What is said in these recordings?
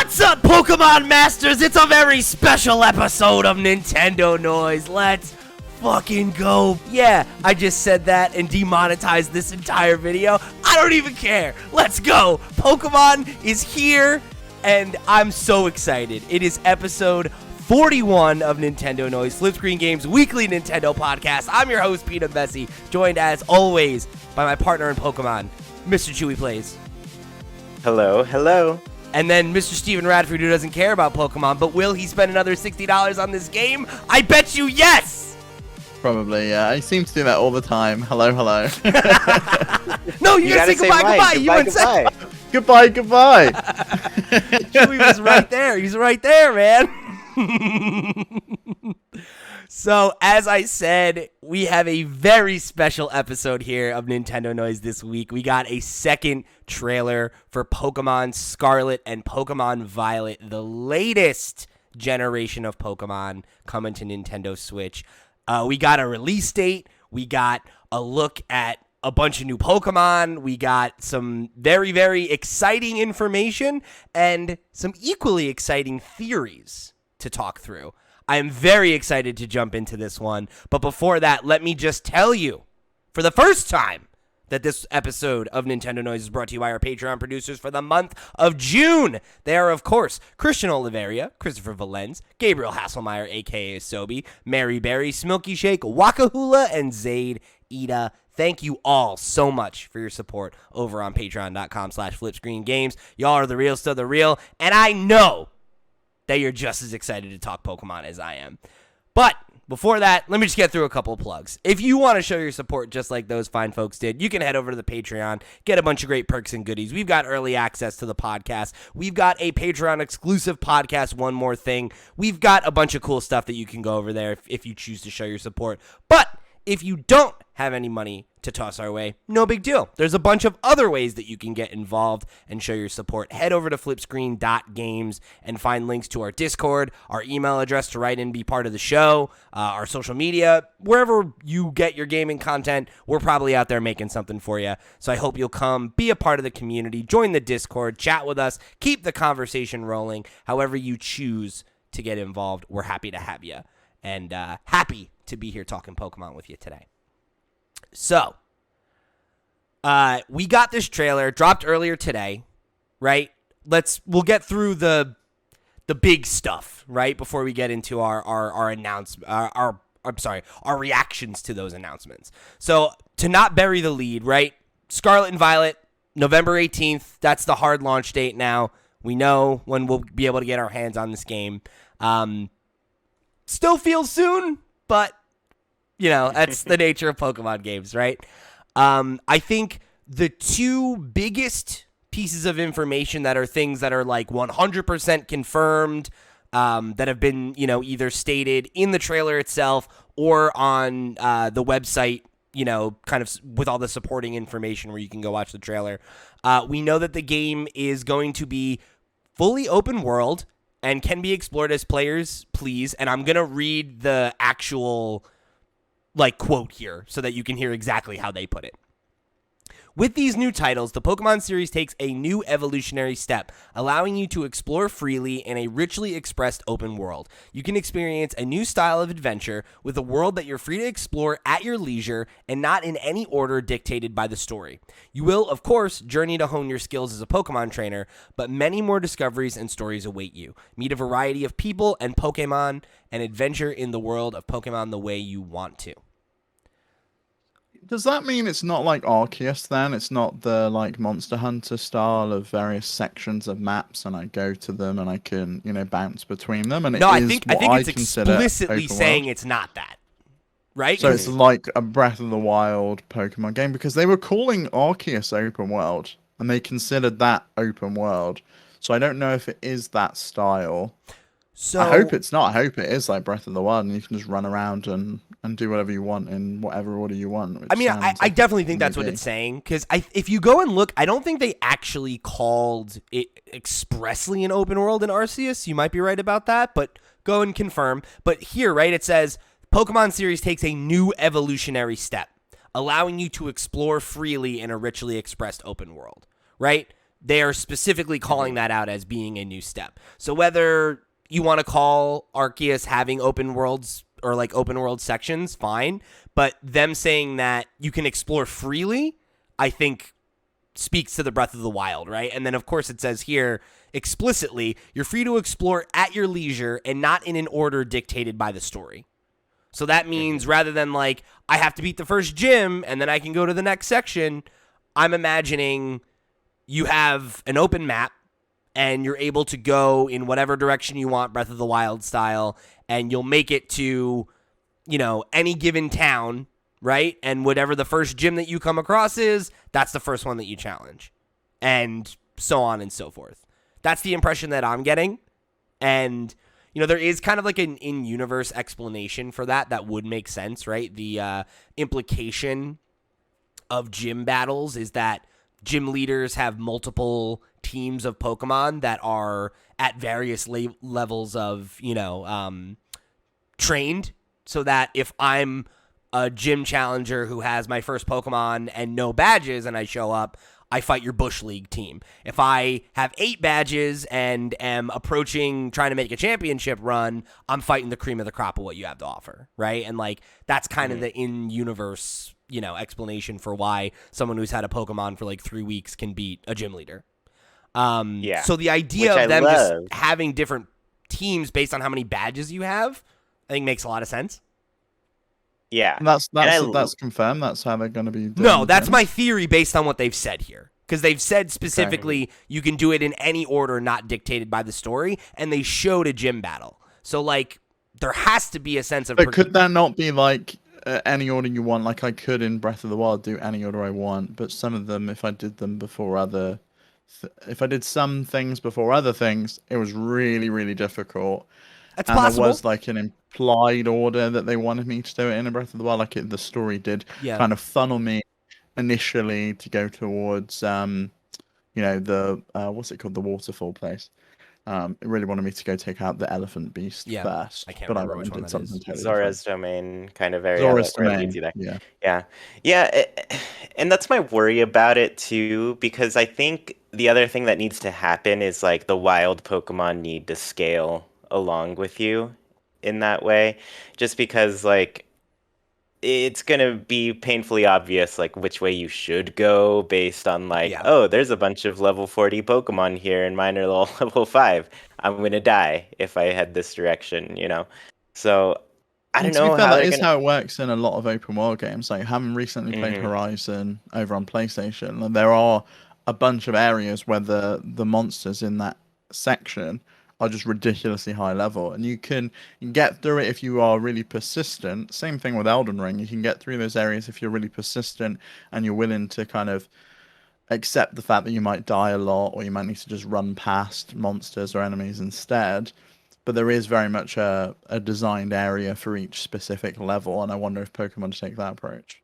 What's up, Pokemon Masters? It's a very special episode of Nintendo Noise. Let's fucking go. Yeah, I just said that and demonetized this entire video. I don't even care. Let's go. Pokemon is here, and I'm so excited. It is episode 41 of Nintendo Noise, Flip Screen Games weekly Nintendo podcast. I'm your host, Peter Bessie, joined as always by my partner in Pokemon, Mr. Chuy Plays. Hello, hello. And then Mr. Steven Radford, who doesn't care about Pokemon, but will he spend another $60 on this game? I bet you yes! Probably, yeah. I seem to do that all the time. Hello, hello. No, you gotta say goodbye. You wouldn't say goodbye. Chewy was right there. He's right there, man. So, as I said, we have a very special episode here of Nintendo Noise this week. We got a second trailer for Pokemon Scarlet and Pokemon Violet, the latest generation of Pokemon coming to Nintendo Switch. We got a release date. We got a look at a bunch of new Pokemon. We got some very, very exciting information and some equally exciting theories to talk through. I am very excited to jump into this one, but before that, let me just tell you, for the first time, that this episode of Nintendo Noise is brought to you by our Patreon producers for the month of June. They are, of course, Christian Oliveria, Christopher Valenz, Gabriel Hasselmeyer, a.k.a. Sobi, Mary Berry, Smilky Shake, Wakahula, and Zaid Ida. Thank you all so much for your support over on patreon.com/flipscreengames. Y'all are the real, still the real, and I know that you're just as excited to talk Pokemon as I am. But before that, let me just get through a couple of plugs. If you want to show your support just like those fine folks did, you can head over to the Patreon, get a bunch of great perks and goodies. We've got early access to the podcast. We've got a Patreon exclusive podcast, One More Thing. We've got a bunch of cool stuff that you can go over there if you choose to show your support. But if you don't have any money to toss our way, no big deal. There's a bunch of other ways that you can get involved and show your support. Head over to flipscreen.games and find links to our Discord, our email address to write in and be part of the show, our social media. Wherever you get your gaming content, we're probably out there making something for you. So I hope you'll come, be a part of the community, join the Discord, chat with us, keep the conversation rolling. However you choose to get involved, we're happy to have you. And happy to be here talking Pokemon with you today. So, we got this trailer dropped earlier today, right? We'll get through the big stuff, right? Before we get into our announcement, our reactions to those announcements. So, to not bury the lead, right? Scarlet and Violet, November 18th. That's the hard launch date now. We know when we'll be able to get our hands on this game. Still feels soon, but you know, that's the nature of Pokemon games, right? I think the two biggest pieces of information that are things that are like 100% confirmed, that have been, you know, either stated in the trailer itself or on the website, you know, kind of with all the supporting information where you can go watch the trailer. We know that the game is going to be fully open world and can be explored as players please. And I'm going to read the actual quote here so that you can hear exactly how they put it. With these new titles, the Pokemon series takes a new evolutionary step, allowing you to explore freely in a richly expressed open world. You can experience a new style of adventure with a world that you're free to explore at your leisure and not in any order dictated by the story. You will, of course, journey to hone your skills as a Pokemon trainer, but many more discoveries and stories await you. Meet a variety of people and Pokemon and adventure in the world of Pokemon the way you want to. Does that mean it's not like Arceus then? It's not the Monster Hunter style of various sections of maps and I go to them and I can, you know, bounce between them? And no, I think it's explicitly saying it's not that. Right? So it's like a Breath of the Wild Pokemon game because they were calling Arceus open world and they considered that open world. So I don't know if it is that style. So I hope it's not. I hope it is like Breath of the Wild and you can just run around and do whatever you want in whatever order you want. I mean, I definitely think that's what it's saying because if you go and look, I don't think they actually called it expressly an open world in Arceus. You might be right about that, but go and confirm. But here, right, it says Pokemon series takes a new evolutionary step, allowing you to explore freely in a richly expressed open world, right? They are specifically calling that out as being a new step. So whether you want to call Arceus having open worlds or like open world sections, fine. But them saying that you can explore freely, I think speaks to the Breath of the Wild, right? And then, of course, it says here explicitly, you're free to explore at your leisure and not in an order dictated by the story. So that means rather than like, I have to beat the first gym and then I can go to the next section, I'm imagining you have an open map and you're able to go in whatever direction you want, Breath of the Wild style, and you'll make it to, any given town, right? And whatever the first gym that you come across is, that's the first one that you challenge. And so on and so forth. That's the impression that I'm getting. And, there is kind of like an in-universe explanation for that would make sense, right? The implication of gym battles is that gym leaders have multiple teams of Pokemon that are at various levels of, trained, so that if I'm a gym challenger who has my first Pokemon and no badges and I show up, I fight your Bush League team. If I have 8 badges and am approaching trying to make a championship run, I'm fighting the cream of the crop of what you have to offer, right? And like that's kind of the in-universe, explanation for why someone who's had a Pokemon for like 3 weeks can beat a gym leader. So the idea of them just having different teams based on how many badges you have, I think makes a lot of sense. Yeah. And that's confirmed. That's how they're going to be doing No, that's my theory based on what they've said here. Because they've said specifically you can do it in any order not dictated by the story, and they showed a gym battle. So, like, there has to be a sense of... But could that not be, like, any order you want? Like, I could, in Breath of the Wild, do any order I want, but some of them, if I did them before other... if I did some things before other things, it was really, really difficult. That's and possible. There was like an implied order that they wanted me to do it in Breath of the Wild. Like the story did kind of funnel me initially to go towards, the what's it called, the waterfall place. It really wanted me to go take out the elephant beast first. I can't remember which one that is. Totally Zora's domain kind of area. Zora's where it domain. leads you there. Yeah. And that's my worry about it too, because I think the other thing that needs to happen is like the wild Pokemon need to scale along with you in that way, just because like it's gonna be painfully obvious like which way you should go based on like oh, there's a bunch of level 40 Pokemon here and mine are all level 5. I'm gonna die if I head this direction, so I don't know. That is how it works in a lot of open world games. Like having recently played Horizon over on PlayStation, and there are a bunch of areas where the monsters in that section are just ridiculously high level, and you can get through it if you are really persistent. Same thing with Elden Ring. You can get through those areas if you're really persistent and you're willing to kind of accept the fact that you might die a lot, or you might need to just run past monsters or enemies instead. But there is very much a designed area for each specific level, and I wonder if Pokemon take that approach.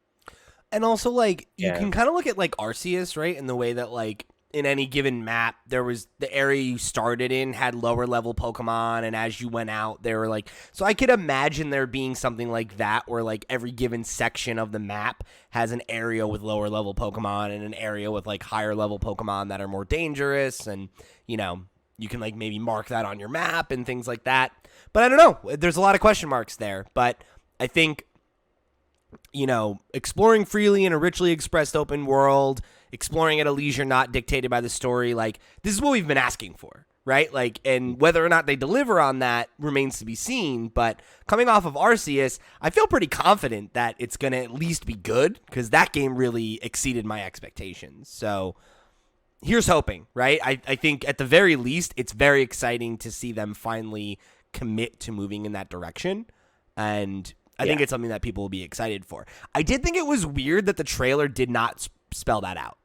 And also, like, you can kind of look at, like, Arceus, right, in the way that, like, in any given map, there was the area you started in had lower level Pokemon, and as you went out, they were like... So I could imagine there being something like that, where, like, every given section of the map has an area with lower level Pokemon and an area with, like, higher level Pokemon that are more dangerous, and, you can, like, maybe mark that on your map and things like that. But I don't know. There's a lot of question marks there. But I think, exploring freely in a richly expressed open world, exploring at a leisure not dictated by the story, like, this is what we've been asking for, right? Like, and whether or not they deliver on that remains to be seen. But coming off of Arceus, I feel pretty confident that it's going to at least be good, because that game really exceeded my expectations. So... here's hoping, right? I think at the very least, it's very exciting to see them finally commit to moving in that direction. And I think it's something that people will be excited for. I did think it was weird that the trailer did not spell that out.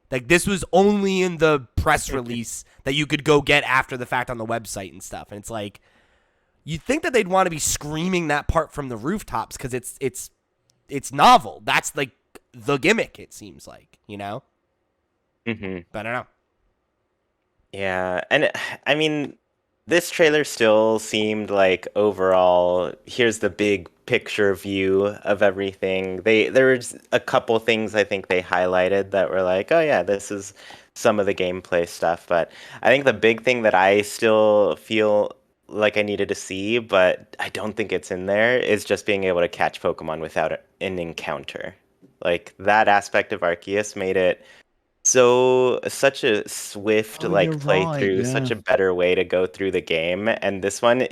Like, this was only in the press release that you could go get after the fact on the website and stuff. And it's like, you'd think that they'd want to be screaming that part from the rooftops because it's novel. That's, like, the gimmick, it seems like, Mm-hmm. But I don't know. Yeah, and I mean, This trailer still seemed like overall, here's the big picture view of everything. There was a couple things I think they highlighted that were like, oh yeah, this is some of the gameplay stuff. But I think the big thing that I still feel like I needed to see, but I don't think it's in there, is just being able to catch Pokemon without an encounter. Like that aspect of Arceus made it so such a swift Oh, you're like right. playthrough, Yeah. such a better way to go through the game. And this one,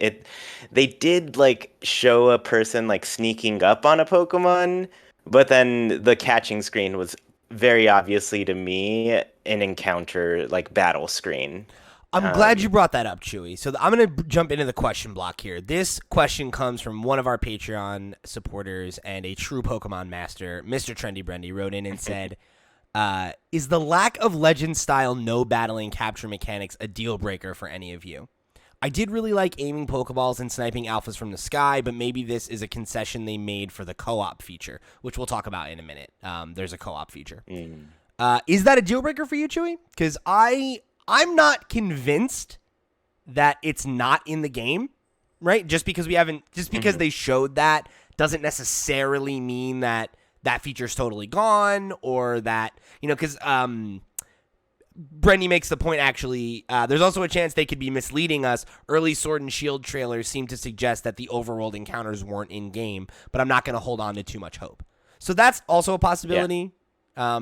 they did like show a person like sneaking up on a Pokemon, but then the catching screen was very obviously to me an encounter like battle screen. I'm glad Um, you brought that up, Chewy. So I'm going to jump into the question block here. This question comes from one of our Patreon supporters and a true Pokemon master, Mr. Trendy Brendy, wrote in and said, is the lack of legend-style no battling capture mechanics a deal breaker for any of you? I did really like aiming Pokeballs and sniping alphas from the sky, but maybe this is a concession they made for the co-op feature, which we'll talk about in a minute. There's a co-op feature. Is that a deal breaker for you, Chewy? Because I'm not convinced that it's not in the game, right? Just because they showed that doesn't necessarily mean that that feature's totally gone, or that, because Brendy makes the point, actually, there's also a chance they could be misleading us. Early Sword and Shield trailers seem to suggest that the overworld encounters weren't in-game, but I'm not going to hold on to too much hope. So that's also a possibility. Yeah.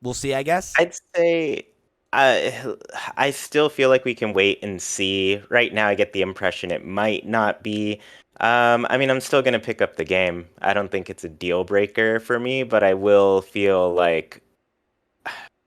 We'll see, I guess. I'd say I still feel like we can wait and see. Right now, I get the impression it might not be. I mean, I'm still gonna pick up the game. I don't think it's a deal breaker for me, but I will feel like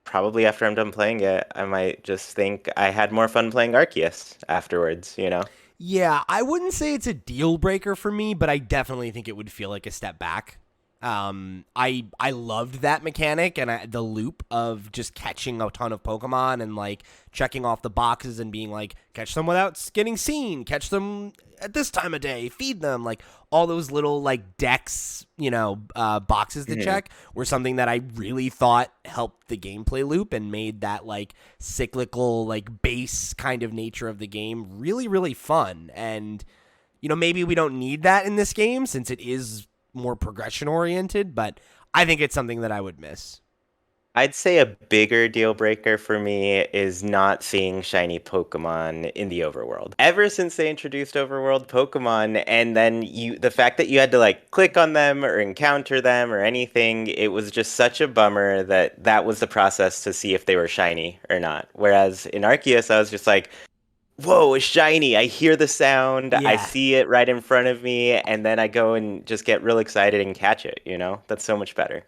probably after I'm done playing it, I might just think I had more fun playing Arceus afterwards, you know? Yeah, I wouldn't say it's a deal breaker for me, but I definitely think it would feel like a step back. I loved that mechanic and the loop of just catching a ton of Pokemon and like checking off the boxes and being like, catch them without getting seen, catch them at this time of day, feed them, like all those little like decks, boxes to check were something that I really thought helped the gameplay loop and made that like cyclical, like base kind of nature of the game really, really fun. And, maybe we don't need that in this game since it is more progression oriented, but I think it's something that I would miss. I'd say a bigger deal breaker for me is not seeing shiny Pokemon in the overworld. Ever since they introduced overworld Pokemon, and then the fact that you had to like click on them or encounter them or anything, it was just such a bummer that was the process to see if they were shiny or not. Whereas in Arceus, I was just like, whoa, it's shiny. I hear the sound. Yeah. I see it right in front of me. And then I go and just get real excited and catch it, That's so much better.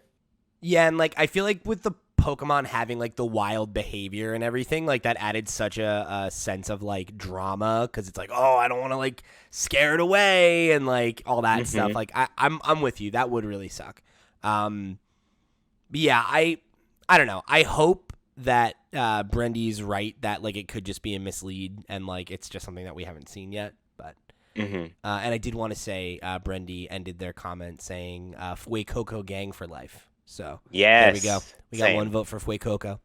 Yeah, and like I feel like with the Pokemon having like the wild behavior and everything, like that added such a sense of like drama because it's like, oh, I don't want to like scare it away and like all that stuff. Like I'm with you. That would really suck. But yeah, I don't know. I hope that Brendy's right that like it could just be a mislead and like it's just something that we haven't seen yet. But and I did want to say Brendy ended their comment saying Fuecoco gang for life. So yes, there we go. We got one vote for Fuecoco.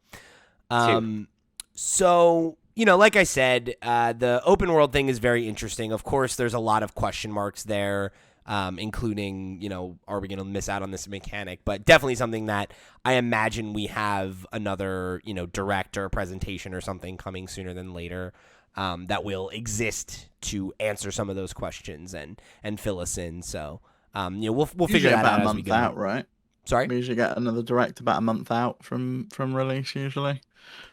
So, like I said, the open world thing is very interesting. Of course, there's a lot of question marks there, including, are we going to miss out on this mechanic? But definitely something that I imagine we have another, direct or presentation or something coming sooner than later that will exist to answer some of those questions and fill us in. So, we'll figure that out as we go. Out, right? Sorry? We usually get another direct about a month out from release usually.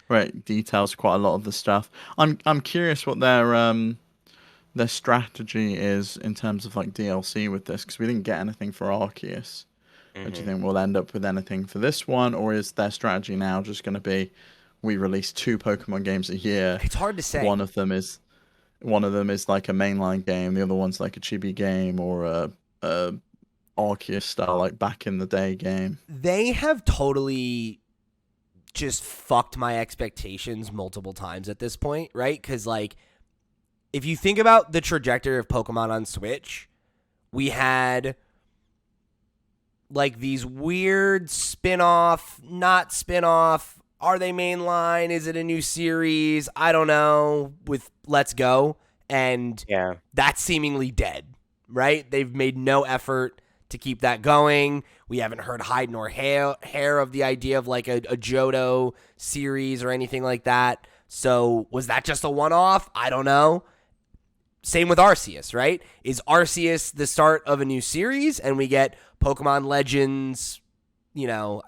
Right, details quite a lot of the stuff. I'm curious what their strategy is in terms of like DLC with this because we didn't get anything for Arceus. Do you think we'll end up with anything for this one, or is their strategy now just going to be we release 2 Pokemon games a year? It's hard to say. One of them is like a mainline game, the other one's like a chibi game or a Arceus style like back in the day game. They have totally just fucked my expectations multiple times at this point, right? Because like if you think about the trajectory of Pokemon on Switch, we had like these weird spin-off, not spin-off, Are they mainline? Is it a new series? I don't know. With Let's Go, and that's seemingly dead, right? They've made no effort to keep that going. We haven't heard hide nor hair of the idea of like a Johto series or anything like that. So was that just a one-off? I don't know. Same with Arceus, right? Is Arceus the start of a new series and we get Pokemon Legends, Lugia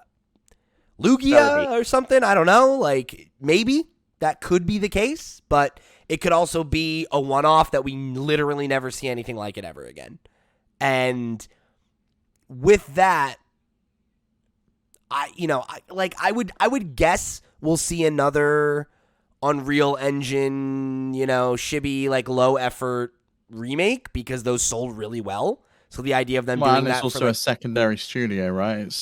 or something? I don't know. Like, maybe that could be the case, but it could also be a one-off that we literally never see anything like it ever again. And with that, I would guess we'll see another Unreal Engine, shibby, like low effort remake because those sold really well. So the idea of them doing that, it's also a secondary studio, right? It's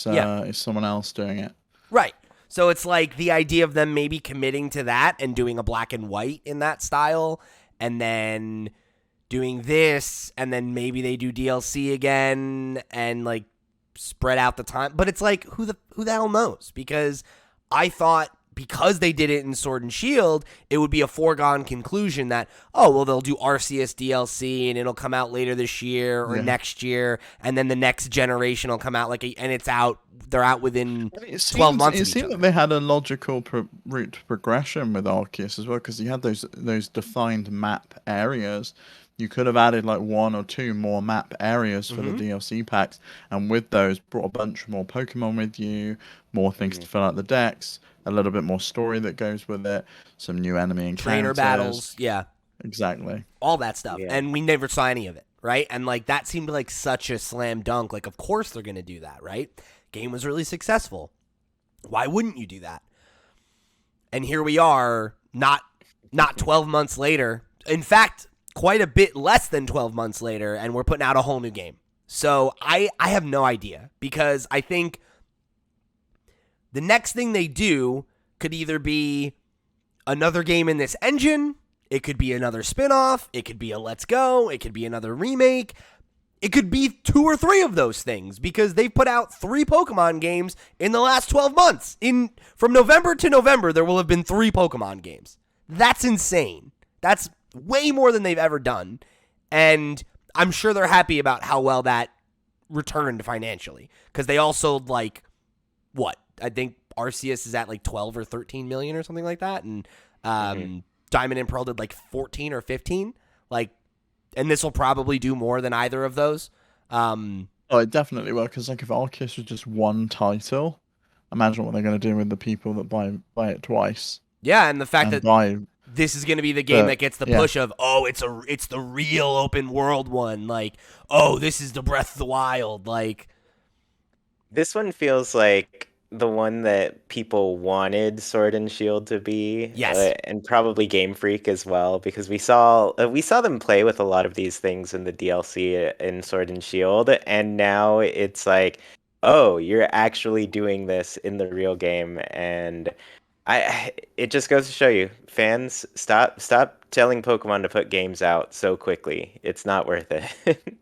someone else doing it, right? So it's like the idea of them maybe committing to that and doing a black and white in that style, and then doing this, and then maybe they do DLC again and like spread out the time. But it's like who the hell knows? Because I thought, because they did it in Sword and Shield, it would be a foregone conclusion that, they'll do Arceus DLC and it'll come out later this year or next year, and then the next generation will come out and it's out. They're out within 12 months. It seemed that they had a logical route to progression with Arceus as well, because you had those defined map areas. You could have added like one or two more map areas for the DLC packs, and with those brought a bunch more Pokemon with you, more things to fill out the decks, a little bit more story that goes with it, some new enemy encounters. Trainer battles, yeah. Exactly. All that stuff. Yeah. And we never saw any of it, right? And like that seemed like such a slam dunk. Like, of course they're going to do that, right? Game was really successful. Why wouldn't you do that? And here we are, not 12 months later. In fact, quite a bit less than 12 months later, and we're putting out a whole new game. So I have no idea, because I think the next thing they do could either be another game in this engine, it could be another spin-off, it could be a Let's Go, it could be another remake, it could be 2 or 3 of those things, because they've put out 3 Pokemon games in the last 12 months. From November to November, there will have been 3 Pokemon games. That's insane. That's way more than they've ever done, and I'm sure they're happy about how well that returned financially, because they all sold like, what? I think Arceus is at like 12 or 13 million or something like that, and Diamond and Pearl did like 14 or 15, like, and this will probably do more than either of those. It definitely will, because like if Arceus was just one title, imagine what they're going to do with the people that buy it twice. Yeah, and the fact that this is going to be the game that gets the push of, it's the real open world one. Like, this is the Breath of the Wild. Like, this one feels like the one that people wanted Sword and Shield to be. Yes. And probably Game Freak as well, because we saw them play with a lot of these things in the DLC in Sword and Shield, and now it's like, you're actually doing this in the real game, and it just goes to show you, fans, stop telling Pokemon to put games out so quickly. It's not worth it.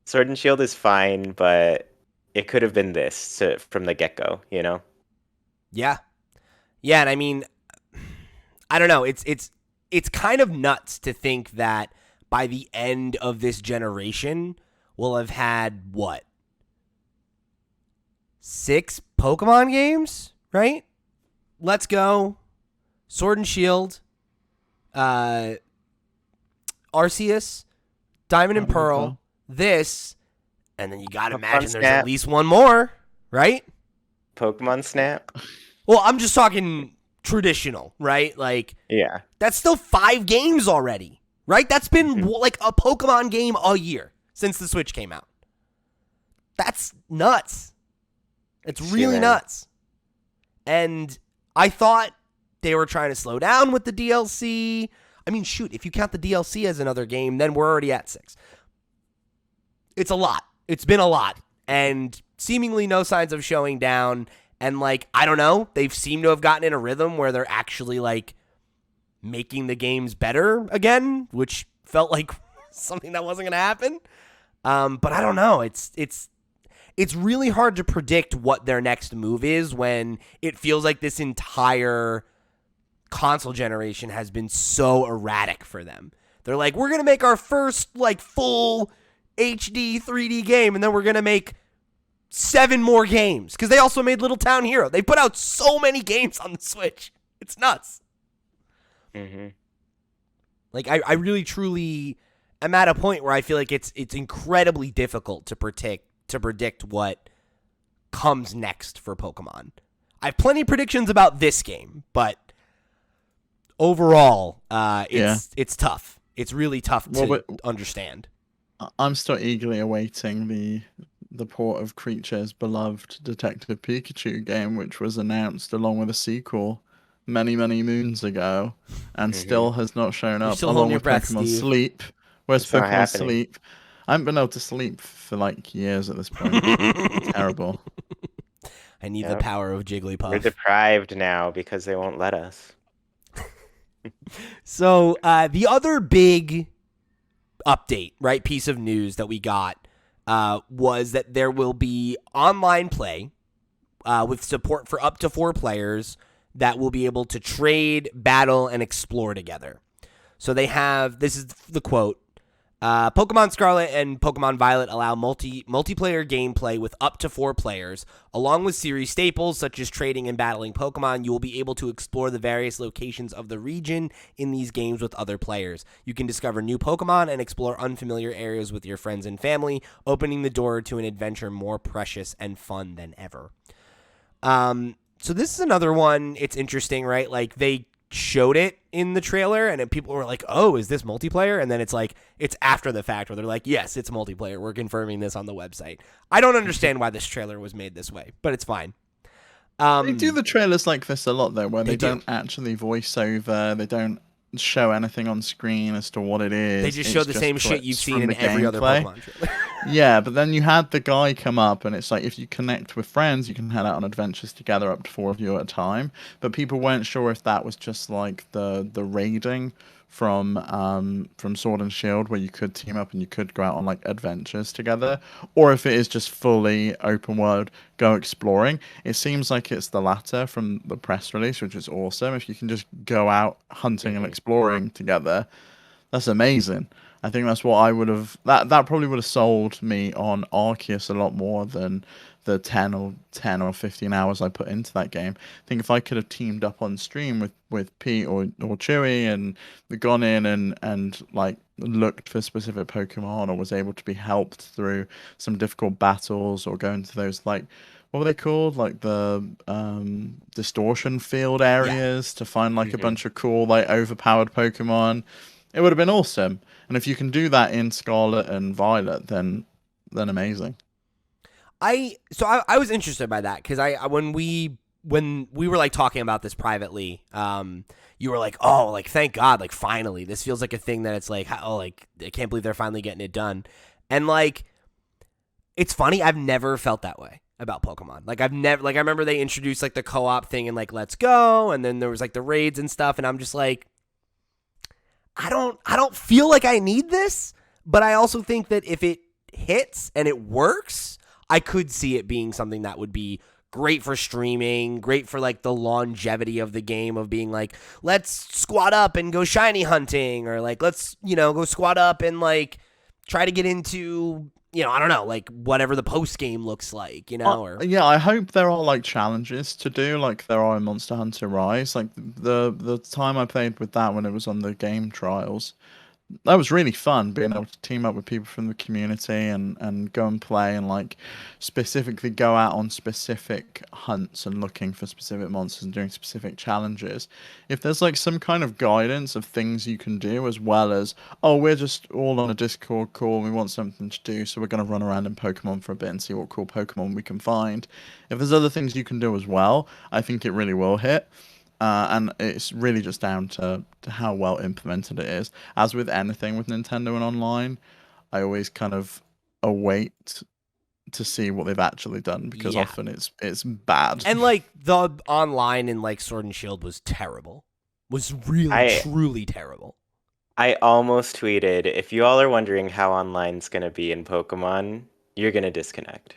Sword and Shield is fine, but it could have been this from the get-go, Yeah. Yeah, and I mean, I don't know. It's kind of nuts to think that by the end of this generation, we'll have had, 6 Pokemon games, right? Let's Go, Sword and Shield, Arceus, Diamond and Pearl, this, and then you gotta imagine there's at least one more, right? Pokemon Snap? Well, I'm just talking traditional, right? Like, yeah, that's still 5 games already, right? That's been like a Pokemon game a year since the Switch came out. That's nuts. It's really nuts. And I thought they were trying to slow down with the DLC. I mean, shoot, if you count the DLC as another game, then we're already at 6. It's a lot. It's been a lot. And seemingly no signs of showing down. And, like, I don't know. They've seemed to have gotten in a rhythm where they're actually, like, making the games better again, which felt like something that wasn't going to happen. But I don't know. It's it's really hard to predict what their next move is when it feels like this entire console generation has been so erratic for them. They're like, we're going to make our first like full HD 3D game, and then we're going to make 7 more games, because they also made Little Town Hero. They put out so many games on the Switch. It's nuts. Mm-hmm. Like, I really, truly am at a point where I feel like it's incredibly difficult to predict what comes next for Pokemon. I have plenty of predictions about this game, but overall, it's tough. It's really tough to understand. I'm still eagerly awaiting the port of Creature's beloved Detective Pikachu game, which was announced along with a sequel many, many moons ago, and still has not shown up. Along with Pokemon Sleep. Where's Pokemon Sleep? I haven't been able to sleep for like years at this point. Terrible. I need the power of Jigglypuff. We're deprived now because they won't let us. So the other big update, right, piece of news that we got was that there will be online play with support for up to 4 players that will be able to trade, battle, and explore together. So they have, this is the quote, Pokemon Scarlet and Pokemon Violet allow multiplayer gameplay with up to 4 players. Along with series staples such as trading and battling Pokemon, you will be able to explore the various locations of the region in these games with other players. You can discover new Pokemon and explore unfamiliar areas with your friends and family, opening the door to an adventure more precious and fun than ever. So this is another one. It's interesting, right? Like, they showed it in the trailer and people were like, oh, is this multiplayer? And then it's like, it's after the fact where they're like, yes, it's multiplayer. We're confirming this on the website. I don't understand why this trailer was made this way, but it's fine. They do the trailers like this a lot, though, where they don't actually voice over. They don't show anything on screen as to what it is. They just show the same shit you've seen in every other Pokemon trailer. Yeah, but then you had the guy come up, and it's like, if you connect with friends, you can head out on adventures together, up to 4 of you at a time. But people weren't sure if that was just like the raiding from Sword and Shield, where you could team up and you could go out on like adventures together, or if it is just fully open world, go exploring. It seems like it's the latter from the press release, which is awesome. If you can just go out hunting and exploring together, that's amazing. I think that's what I would have. That probably would have sold me on Arceus a lot more than the 10 or 15 hours I put into that game. I think if I could have teamed up on stream with Pete or Chuy and gone in and like looked for specific Pokemon, or was able to be helped through some difficult battles, or go into those, like, what were they called? Like the distortion field areas to find like a bunch of cool, like, overpowered Pokemon. It would have been awesome. And if you can do that in Scarlet and Violet, then amazing. I was interested by that, because when we were like talking about this privately, you were like, oh, like, thank God, like, finally, this feels like a thing that it's like, oh, like, I can't believe they're finally getting it done. And like, it's funny, I've never felt that way about Pokemon. Like, I remember they introduced like the co-op thing and like Let's Go, and then there was like the raids and stuff, and I'm just like, I don't feel like I need this, but I also think that if it hits and it works, I could see it being something that would be great for streaming, great for like the longevity of the game, of being like, let's squad up and go shiny hunting, or like, let's, go squad up and like try to get into, I don't know, like whatever the post game looks like, or yeah, I hope there are like challenges to do, like there are in Monster Hunter Rise. Like the time I played with that when it was on the game trials, that was really fun, being able to team up with people from the community and go and play, and like specifically go out on specific hunts and looking for specific monsters and doing specific challenges. If there's like some kind of guidance of things you can do, as well as, oh, we're just all on a Discord call and we want something to do, so we're going to run around in Pokemon for a bit and see what cool Pokemon we can find. If there's other things you can do as well, I think it really will hit. And it's really just down to how well implemented it is. As with anything with Nintendo and online, I always kind of await to see what they've actually done, because often it's bad. And like the online in like Sword and Shield was terrible. Was really truly terrible. I almost tweeted, if you all are wondering how online's going to be in Pokemon, you're going to disconnect.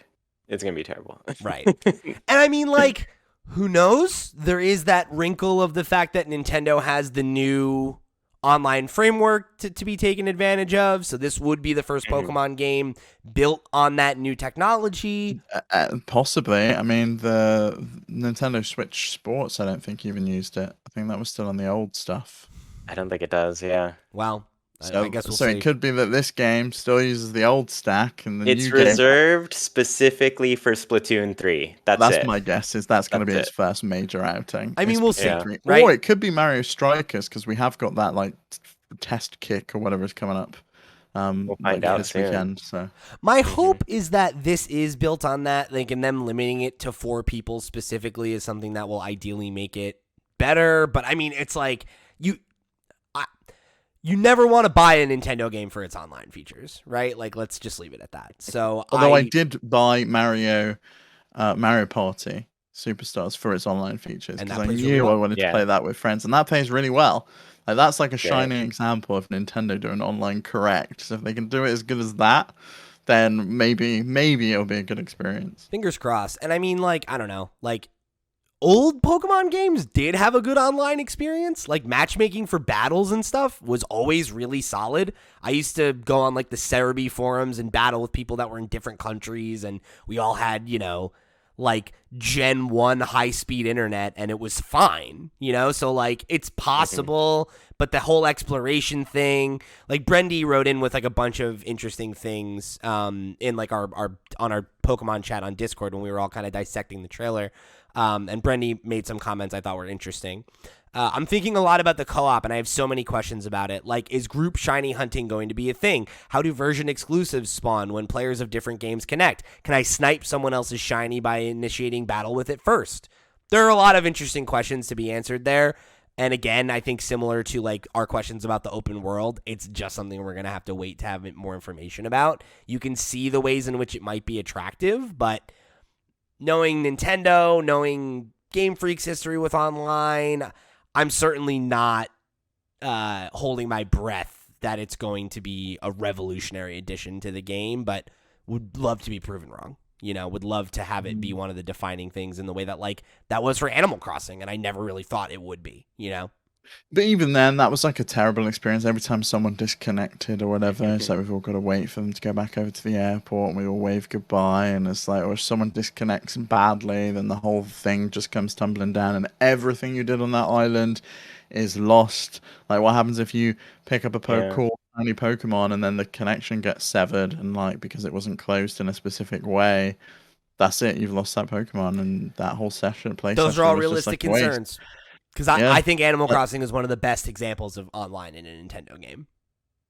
It's gonna be terrible. Right. And I mean, like, who knows? There is that wrinkle of the fact that Nintendo has the new online framework to be taken advantage of. So this would be the first Pokemon game built on that new technology. Possibly. I mean, the Nintendo Switch Sports, I don't think even used it. I think that was still on the old stuff. I don't think it does. Yeah. Well, So, I guess we'll so see. it could be that this game still uses the old stack and the It's new game. reserved specifically for Splatoon 3. That's it. My guess is that's going to be its it. first major outing. I mean, we'll see, Splatoon 3. right? Or it could be Mario Strikers because we have got that like test kick or whatever is coming up. We'll find out this soon. weekend. So my hope is that this is built on that, like, and them limiting it to 4 people specifically is something that will ideally make it better. But I mean, it's like you never want to buy a Nintendo game for its online features, right? Like, let's just leave it at that. So, although I did buy Mario Party Superstars for its online features because I knew I wanted to play that with friends, and that plays really well. Like, that's like a shining example of Nintendo doing online correct. So if they can do it as good as that, then maybe it'll be a good experience. Fingers crossed. And I mean, like, I don't know, like, old Pokemon games did have a good online experience. Like, matchmaking for battles and stuff was always really solid. I used to go on, like, the Cerebi forums and battle with people that were in different countries, and we all had, you know, like, Gen 1 high-speed internet, and it was fine, you know? So, like, it's possible, but the whole exploration thing, like, Brendy wrote in with, like, a bunch of interesting things in, like, our on our Pokemon chat on Discord when we were all kind of dissecting the trailer. And Brendy made some comments I thought were interesting. I'm thinking a lot about the co-op, and I have so many questions about it. Like, is group shiny hunting going to be a thing? How do version exclusives spawn when players of different games connect? Can I snipe someone else's shiny by initiating battle with it first? There are a lot of interesting questions to be answered there. And again, I think similar to, like, our questions about the open world, it's just something we're going to have to wait to have more information about. You can see the ways in which it might be attractive, but knowing Nintendo, knowing Game Freak's history with online, I'm certainly not holding my breath that it's going to be a revolutionary addition to the game, but would love to be proven wrong. You know, would love to have it be one of the defining things in the way that, like, that was for Animal Crossing, and I never really thought it would be, you know? But even then, that was like a terrible experience. Every time someone disconnected or whatever, it's like we've all got to wait for them to go back over to the airport, and we all wave goodbye, and it's like, or if someone disconnects badly, then the whole thing just comes tumbling down, and everything you did on that island is lost. Like, what happens if you pick up a cool tiny Pokemon and then the connection gets severed, and like, because it wasn't closed in a specific way, that's it. You've lost that Pokemon, and that whole session. Those are all realistic concerns. Because I think Animal Crossing is one of the best examples of online in a Nintendo game.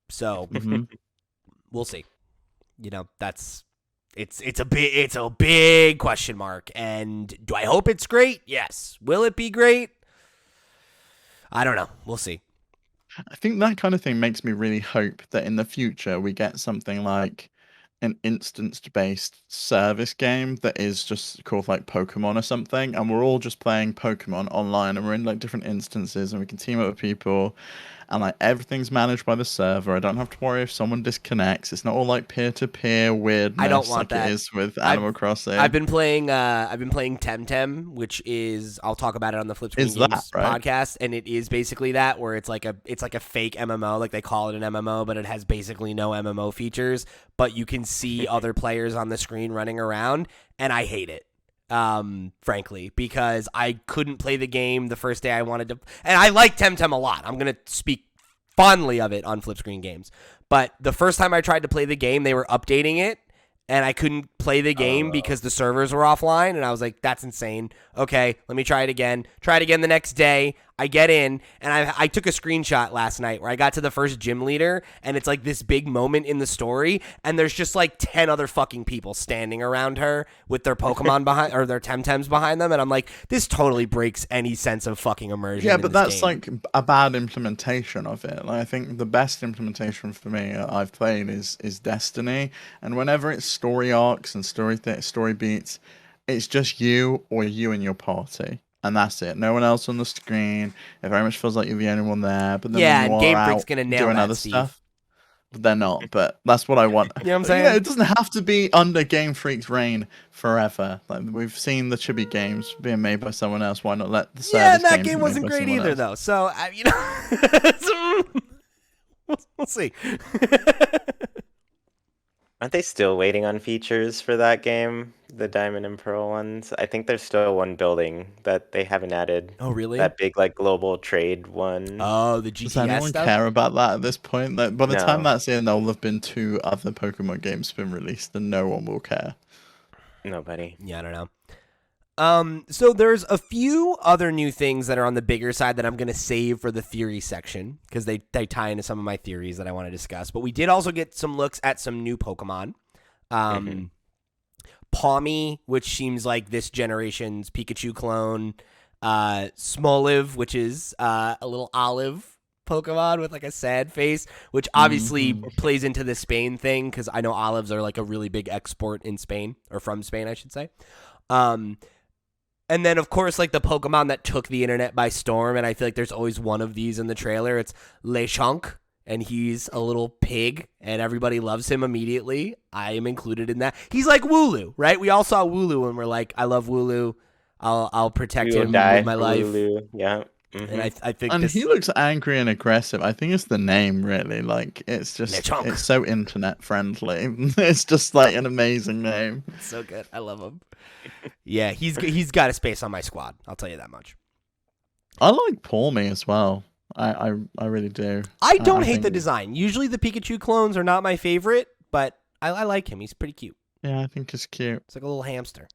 So we'll see. You know, it's a big question mark. And do I hope it's great? Yes. Will it be great? I don't know. We'll see. I think that kind of thing makes me really hope that in the future we get something like an instance-based service game that is just called like Pokemon or something, and we're all just playing Pokemon online, and we're in like different instances, and we can team up with people, and like everything's managed by the server. I don't have to worry if someone disconnects. It's not all like peer-to-peer weirdness. I don't want like that. It is with Animal Crossing. I've been playing Temtem, which is, I'll talk about it on the Flip Screen Games podcast, and it is basically that, where it's like a fake MMO, like they call it an MMO, but it has basically no MMO features, but you can see other players on the screen running around, and I hate it. Frankly, because I couldn't play the game the first day I wanted to, and I like Temtem a lot. I'm gonna speak fondly of it on Flip Screen Games, but the first time I tried to play the game, they were updating it, and I couldn't play the game because the servers were offline, and I was like, that's insane. Okay, let me try it again. Try it again the next day. I get in, and I took a screenshot last night where I got to the first gym leader, and it's like this big moment in the story, and there's just like 10 other fucking people standing around her with their Pokemon behind, or their Temtems behind them, and I'm like, this totally breaks any sense of fucking immersion. Yeah, but that's like a bad implementation of it. Like, I think the best implementation for me I've played is Destiny, and whenever it's story arcs and story beats, it's just you or you and your party. And that's it. No one else on the screen. It very much feels like you're the only one there. But then when you Game are Freak's out gonna nail doing that, other Steve. stuff. they're not. But that's what I want. You know what I'm saying? It doesn't have to be under Game Freak's reign forever. Like we've seen the Chibi games being made by someone else. Why not let the service and that games game be wasn't made by great someone either, else? though. So, we'll see. Aren't they still waiting on features for that game? The Diamond and Pearl ones? I think there's still one building that they haven't added. Oh, really? That big, like, global trade one. Oh, the GTS Does anyone stuff? care about that at this point? Like, by the time No. that's in, there'll have been 2 other Pokemon games been released, and no one will care. Nobody. Yeah, I don't know. So there's a few other new things that are on the bigger side that I'm going to save for the theory section because they tie into some of my theories that I want to discuss. But we did also get some looks at some new Pokemon. Pawmi, which seems like this generation's Pikachu clone. Smoliv, which is a little olive Pokemon with like a sad face, which obviously plays into the Spain thing because I know olives are like a really big export in Spain, or from Spain, I should say. And then, of course, like the Pokemon that took the internet by storm, and I feel like there's always one of these in the trailer. It's Lechonk, and he's a little pig, and everybody loves him immediately. I am included in that. He's like Wooloo, right? We all saw Wooloo, and we're like, I love Wooloo. I'll protect him with my life. Lulu. Yeah. And I think And he looks angry and aggressive. I think it's the name, really. Like, it's just, Lechonk. it's so internet friendly. It's just like an amazing name. It's so good. I love him. Yeah, he's got a space on my squad. I'll tell you that much. I like Pawmi as well. I really do. I don't hate think- the design. Usually the Pikachu clones are not my favorite, but I like him. He's pretty cute. Yeah, I think it's cute. It's like a little hamster.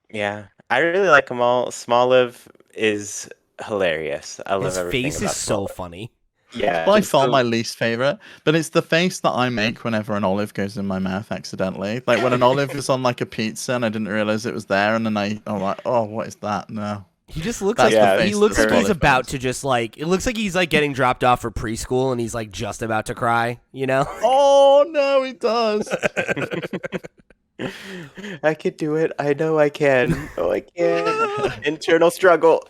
Yeah. I really like them all. Smoliv is hilarious. I love His everything face about is so Smoliv. funny. Yeah. By it's far so- my least favorite, but it's the face that I make whenever an olive goes in my mouth accidentally. Like when an olive is on like a pizza and I didn't realize it was there, and then I'm like, oh, what is that? No. He just looks That's like the he face looks that like he's Scarlet about does. to just like it looks like he's like getting dropped off for preschool and he's like just about to cry, you know? Oh no, he does. I could do it. I know I can. Oh, I can. Internal struggle.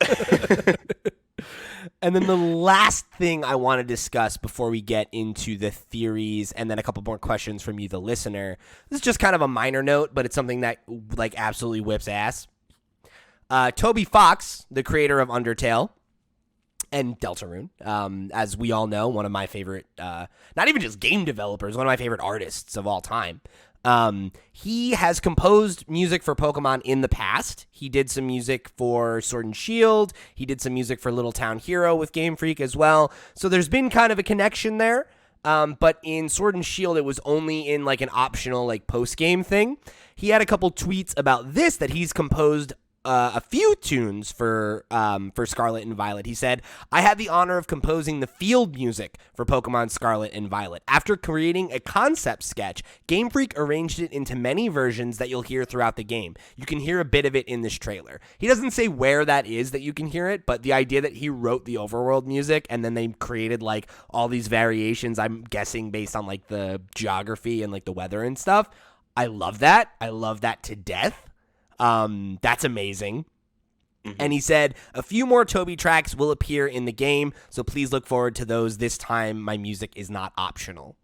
And then the last thing I want to discuss before we get into the theories and then a couple more questions from you, the listener. This is just kind of a minor note, but it's something that like absolutely whips ass. Toby Fox, the creator of Undertale and Deltarune, as we all know, one of my favorite, not even just game developers, one of my favorite artists of all time. He has composed music for Pokemon in the past. He did some music for Sword and Shield. He did some music for Little Town Hero with Game Freak as well. So there's been kind of a connection there. But in Sword and Shield, it was only in like an optional like post-game thing. He had a couple tweets about this that he's composed a few tunes for Scarlet and Violet. He said, I had the honor of composing the field music for Pokemon Scarlet and Violet. After creating a concept sketch, Game Freak arranged it into many versions that you'll hear throughout the game. You can hear a bit of it in this trailer. He doesn't say where that is that you can hear it, but the idea that he wrote the overworld music and then they created like all these variations, I'm guessing based on like the geography and like the weather and stuff. I love that. I love that to death. That's amazing. And he said, a few more Toby tracks will appear in the game, so please look forward to those. This time, my music is not optional.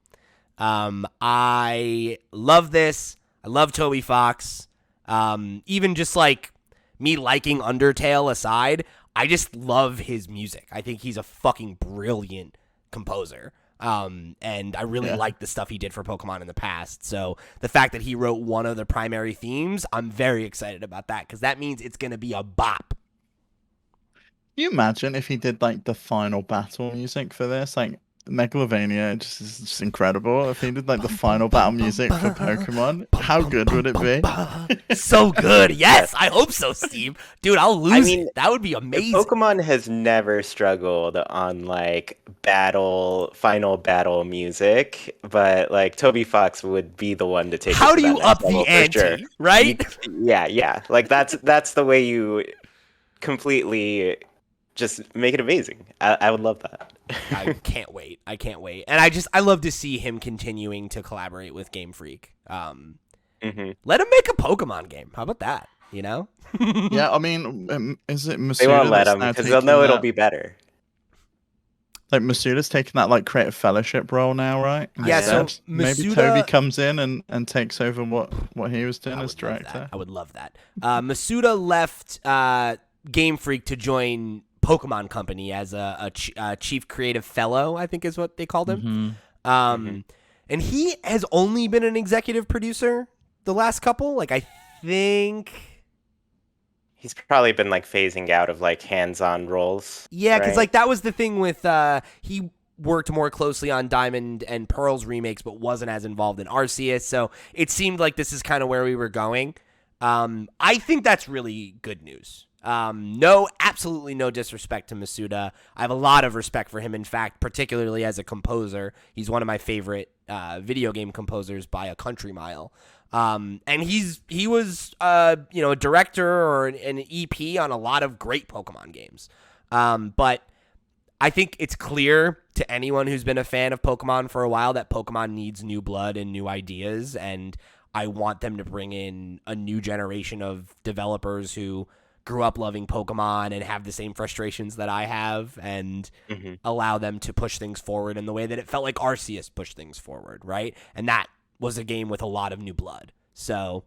I love this. I love Toby Fox. Even just like me liking Undertale aside, I just love his music. I think he's a fucking brilliant composer. And I really like the stuff he did for Pokemon in the past. So the fact that he wrote one of the primary themes, I'm very excited about that because that means it's going to be a bop. Can you imagine if he did like the final battle music for this? Like Megalovania is just incredible. If he did like the final battle music for Pokemon, how good would it be? So good. Yes, I hope so, Steve. Dude, I'll lose it. That would be amazing. Pokemon has never struggled on like final battle music, but like Toby Fox would be the one to take How it to do that you next up the level for ante, sure. right? Yeah. Like that's the way you completely just make it amazing. I would love that. I can't wait. And I love to see him continuing to collaborate with Game Freak. Let him make a Pokemon game. How about that? You know? Yeah, I mean, is it Masuda They won't let that's him now because they'll taking know it'll that- be better. Like Masuda's taking that like creative fellowship role now, right? Yeah, so Instead. Maybe Masuda- Toby comes in and takes over what he was doing as director. I would love that. Masuda left Game Freak to join Pokemon Company as a chief creative fellow, I think is what they called him. And he has only been an executive producer the last couple. Like, I think he's probably been like phasing out of like hands-on roles. Yeah, because right? like that was the thing with he worked more closely on Diamond and Pearl's remakes, but wasn't as involved in Arceus. So it seemed like this is kind of where we were going. I think that's really good news. Absolutely no disrespect to Masuda. I have a lot of respect for him. In fact, particularly as a composer, he's one of my favorite video game composers by a country mile. And he was a director or an EP on a lot of great Pokemon games. But I think it's clear to anyone who's been a fan of Pokemon for a while that Pokemon needs new blood and new ideas, and I want them to bring in a new generation of developers who grew up loving Pokemon and have the same frustrations that I have, and allow them to push things forward in the way that it felt like Arceus pushed things forward, right? And that was a game with a lot of new blood. So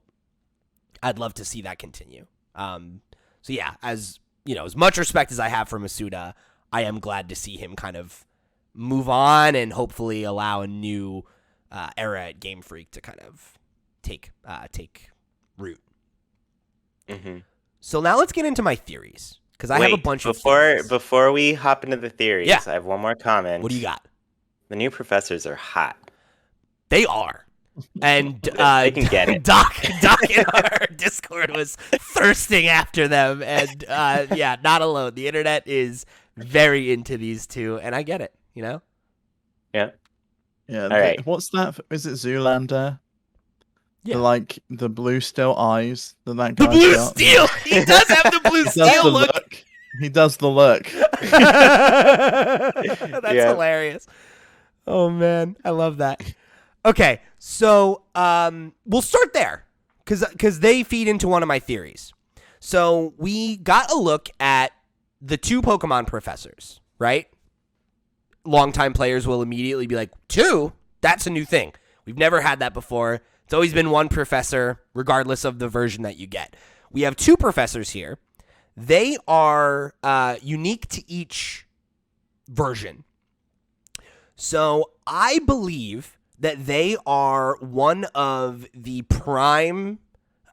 I'd love to see that continue. So yeah, as much respect as I have for Masuda, I am glad to see him kind of move on and hopefully allow a new era at Game Freak to kind of take root. So now let's get into my theories, because I have a bunch of theories. Before we hop into the theories, I have one more comment. What do you got? The new professors are hot. They are. And they can get it. Doc in our Discord was thirsting after them, and not alone. The internet is very into these two, and I get it. Yeah. Yeah. All right. What's that? Is it Zoolander? Yeah. The blue steel eyes that guy The blue got. steel. He does have the blue steel look. He does the look. That's hilarious. Oh man, I love that. Okay, so we'll start there because they feed into one of my theories. So we got a look at the two Pokemon professors, right? Longtime players will immediately be like, 2? That's a new thing. We've never had that before. It's always been one professor, regardless of the version that you get. We have 2 professors here. They are unique to each version. So I believe that they are one of the prime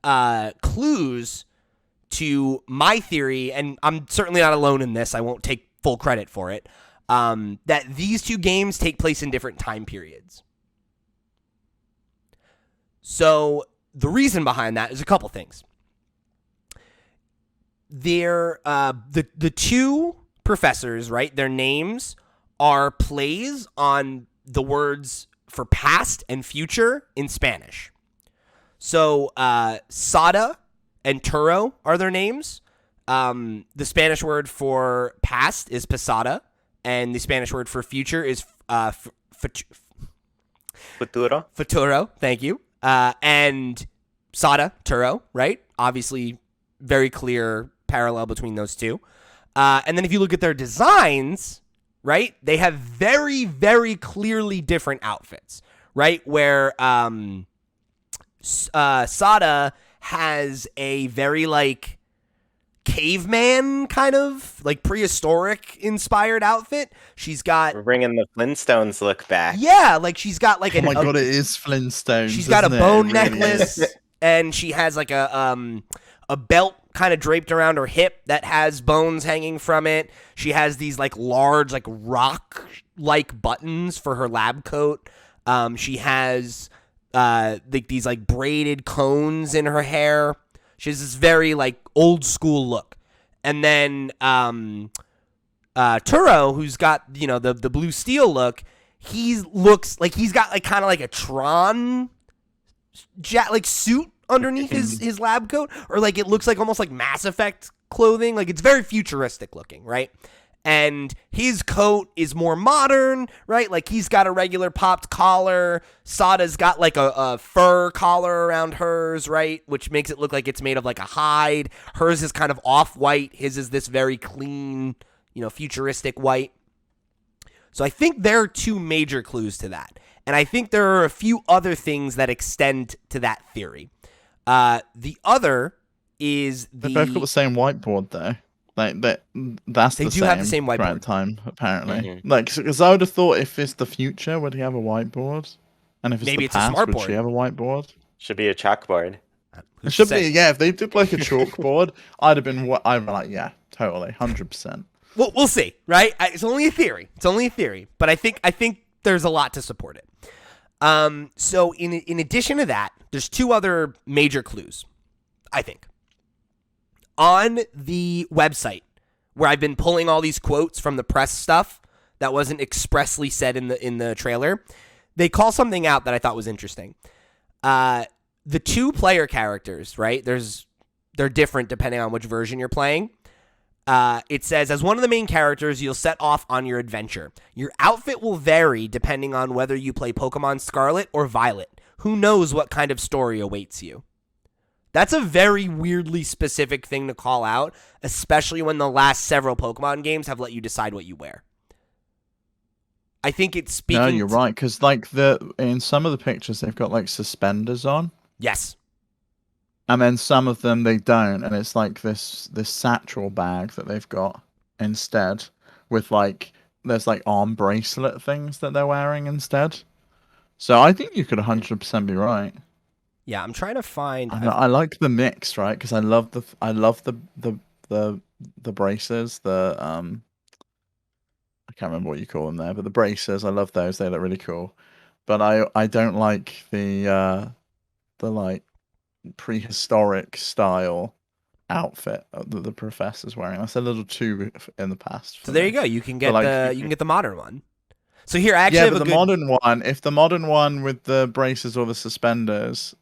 clues to my theory, and I'm certainly not alone in this. I won't take full credit for it, that these 2 games take place in different time periods. So the reason behind that is a couple things. They're the 2 professors, right? Their names are plays on the words for past and future in Spanish. So Sada and Turo are their names. The Spanish word for past is pasada, and the Spanish word for future is futuro. Thank you. And Sada, Turo, right? Obviously, very clear parallel between those 2. And then if you look at their designs, right, they have very, very clearly different outfits, right? Where Sada has a very like caveman kind of like prehistoric inspired outfit. She's got We're bringing the Flintstones look back. Yeah, like she's got like Oh my god, it is Flintstones. She's got a bone necklace, is. and she has like a belt kind of draped around her hip that has bones hanging from it. She has these like large like rock like buttons for her lab coat. She has these like braided cones in her hair. She has this very like old school look. And then Turo, who's got the blue steel look, he looks like he's got like kind of like a Tron suit underneath his lab coat, or like it looks like almost like Mass Effect clothing. Like it's very futuristic looking, right? And his coat is more modern, right? Like he's got a regular popped collar. Sada's got like a fur collar around hers, right? Which makes it look like it's made of like a hide. Hers is kind of off-white. His is this very clean, futuristic white. So I think there are two major clues to that. And I think there are a few other things that extend to that theory. The other is They both got the same whiteboard though. Like that's they the do same have the same whiteboard throughout time apparently. Like because I would have thought if it's the future, would he have a whiteboard? And if it's Maybe the it's a past, smart would board. she have a whiteboard? Should be a chalkboard. It should be, yeah. If they did like a chalkboard, I'd be like, yeah, totally, 100%. Well, we'll see, right? It's only a theory. But I think there's a lot to support it. So in addition to that, there's two other major clues, I think. On the website, where I've been pulling all these quotes from the press stuff that wasn't expressly said in the trailer, they call something out that I thought was interesting. The two player characters, right? They're different depending on which version you're playing. It says, as one of the main characters, you'll set off on your adventure. Your outfit will vary depending on whether you play Pokemon Scarlet or Violet. Who knows what kind of story awaits you? That's a very weirdly specific thing to call out, especially when the last several Pokemon games have let you decide what you wear. I think it's speaking. No, you're right, because like in some of the pictures they've got like suspenders on. Yes. And then some of them they don't, and it's like this satchel bag that they've got instead, with like there's like arm bracelet things that they're wearing instead. So I think you could 100% be right. Yeah, I'm trying to find. I like the mix, right? Because I love the braces, I can't remember what you call them there, but the braces, I love those. They look really cool. But I don't like the like prehistoric style outfit that the professor's wearing. That's a little too in the past. So there you go. You can get the modern one. So here, I actually have the modern one. If the modern one with the braces or the suspenders,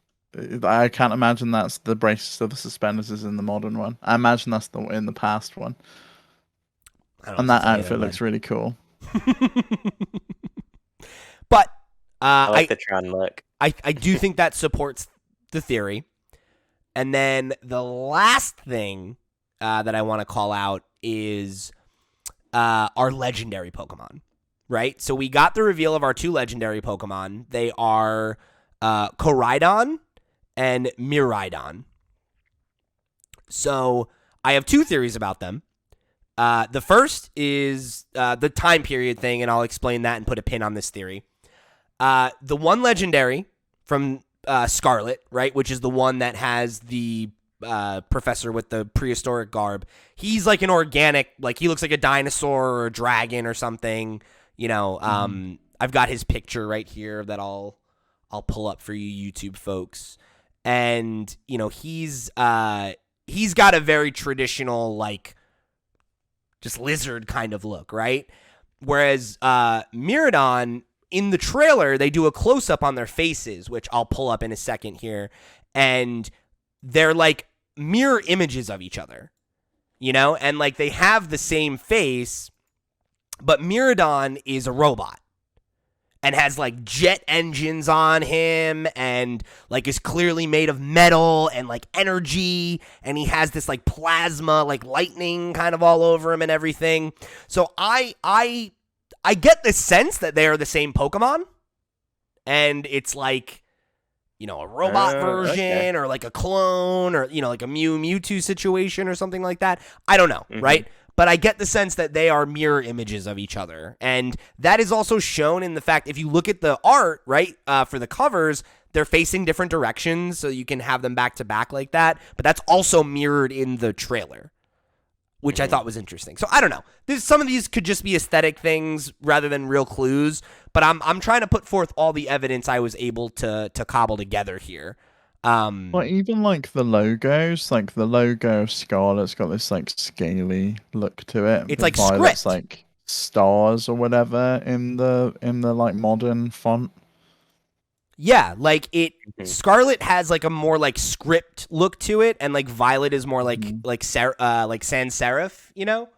I can't imagine that's the braces or the suspenders is in the modern one. I imagine that's in the past one. And that outfit looks really cool. But I like the Tron look. I do think that supports the theory. And then the last thing that I want to call out is our legendary Pokemon, right? So we got the reveal of our two legendary Pokemon. They are Koraidon and Miraidon. So I have two theories about them. The first is the time period thing, and I'll explain that and put a pin on this theory. The one legendary from Scarlet, right, which is the one that has the professor with the prehistoric garb. He's like an organic, like he looks like a dinosaur or a dragon or something. You know, I've got his picture right here that I'll pull up for you YouTube folks. And, you know, he's got a very traditional, like, just lizard kind of look, right? Whereas Miraidon, in the trailer, they do a close-up on their faces, which I'll pull up in a second here, and they're like mirror images of each other, you know? And like they have the same face, but Miraidon is a robot and has like jet engines on him and like is clearly made of metal and like energy, and he has this like plasma, like lightning kind of all over him and everything. So I get the sense that they are the same Pokemon, and it's like, you know, a robot version or like a clone or, you know, like a Mewtwo situation or something like that. I don't know, right? But I get the sense that they are mirror images of each other. And that is also shown in the fact, if you look at the art, right, for the covers, they're facing different directions, so you can have them back to back like that. But that's also mirrored in the trailer, which I thought was interesting. So I don't know. Some of these could just be aesthetic things rather than real clues, but I'm trying to put forth all the evidence I was able to cobble together here. Well, even like the logos, like the logo of Scarlet's got this like scaly look to it. It's like Violet's script, like stars or whatever in the like modern font. Yeah, like it. Scarlet has like a more like script look to it, and like Violet is more like sans serif, you know.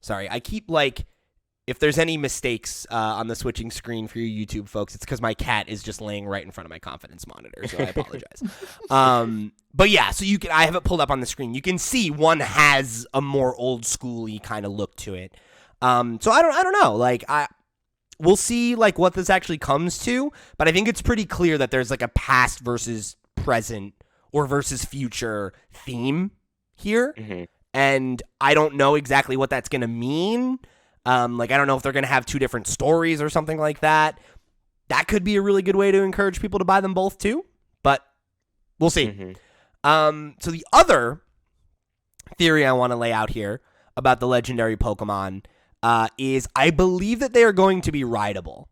Sorry, I keep like, if there's any mistakes on the switching screen for you YouTube folks, it's because my cat is just laying right in front of my confidence monitor, so I apologize. But yeah, so I have it pulled up on the screen. You can see one has a more old schooly kind of look to it. So I don't know. Like we'll see like what this actually comes to, but I think it's pretty clear that there's like a past versus present or versus future theme here. Mm-hmm. And I don't know exactly what that's going to mean. Like, I don't know if they're going to have two different stories or something like that. That could be a really good way to encourage people to buy them both too, but we'll see. Mm-hmm. So the other theory I want to lay out here about the legendary Pokemon is I believe that they are going to be rideable.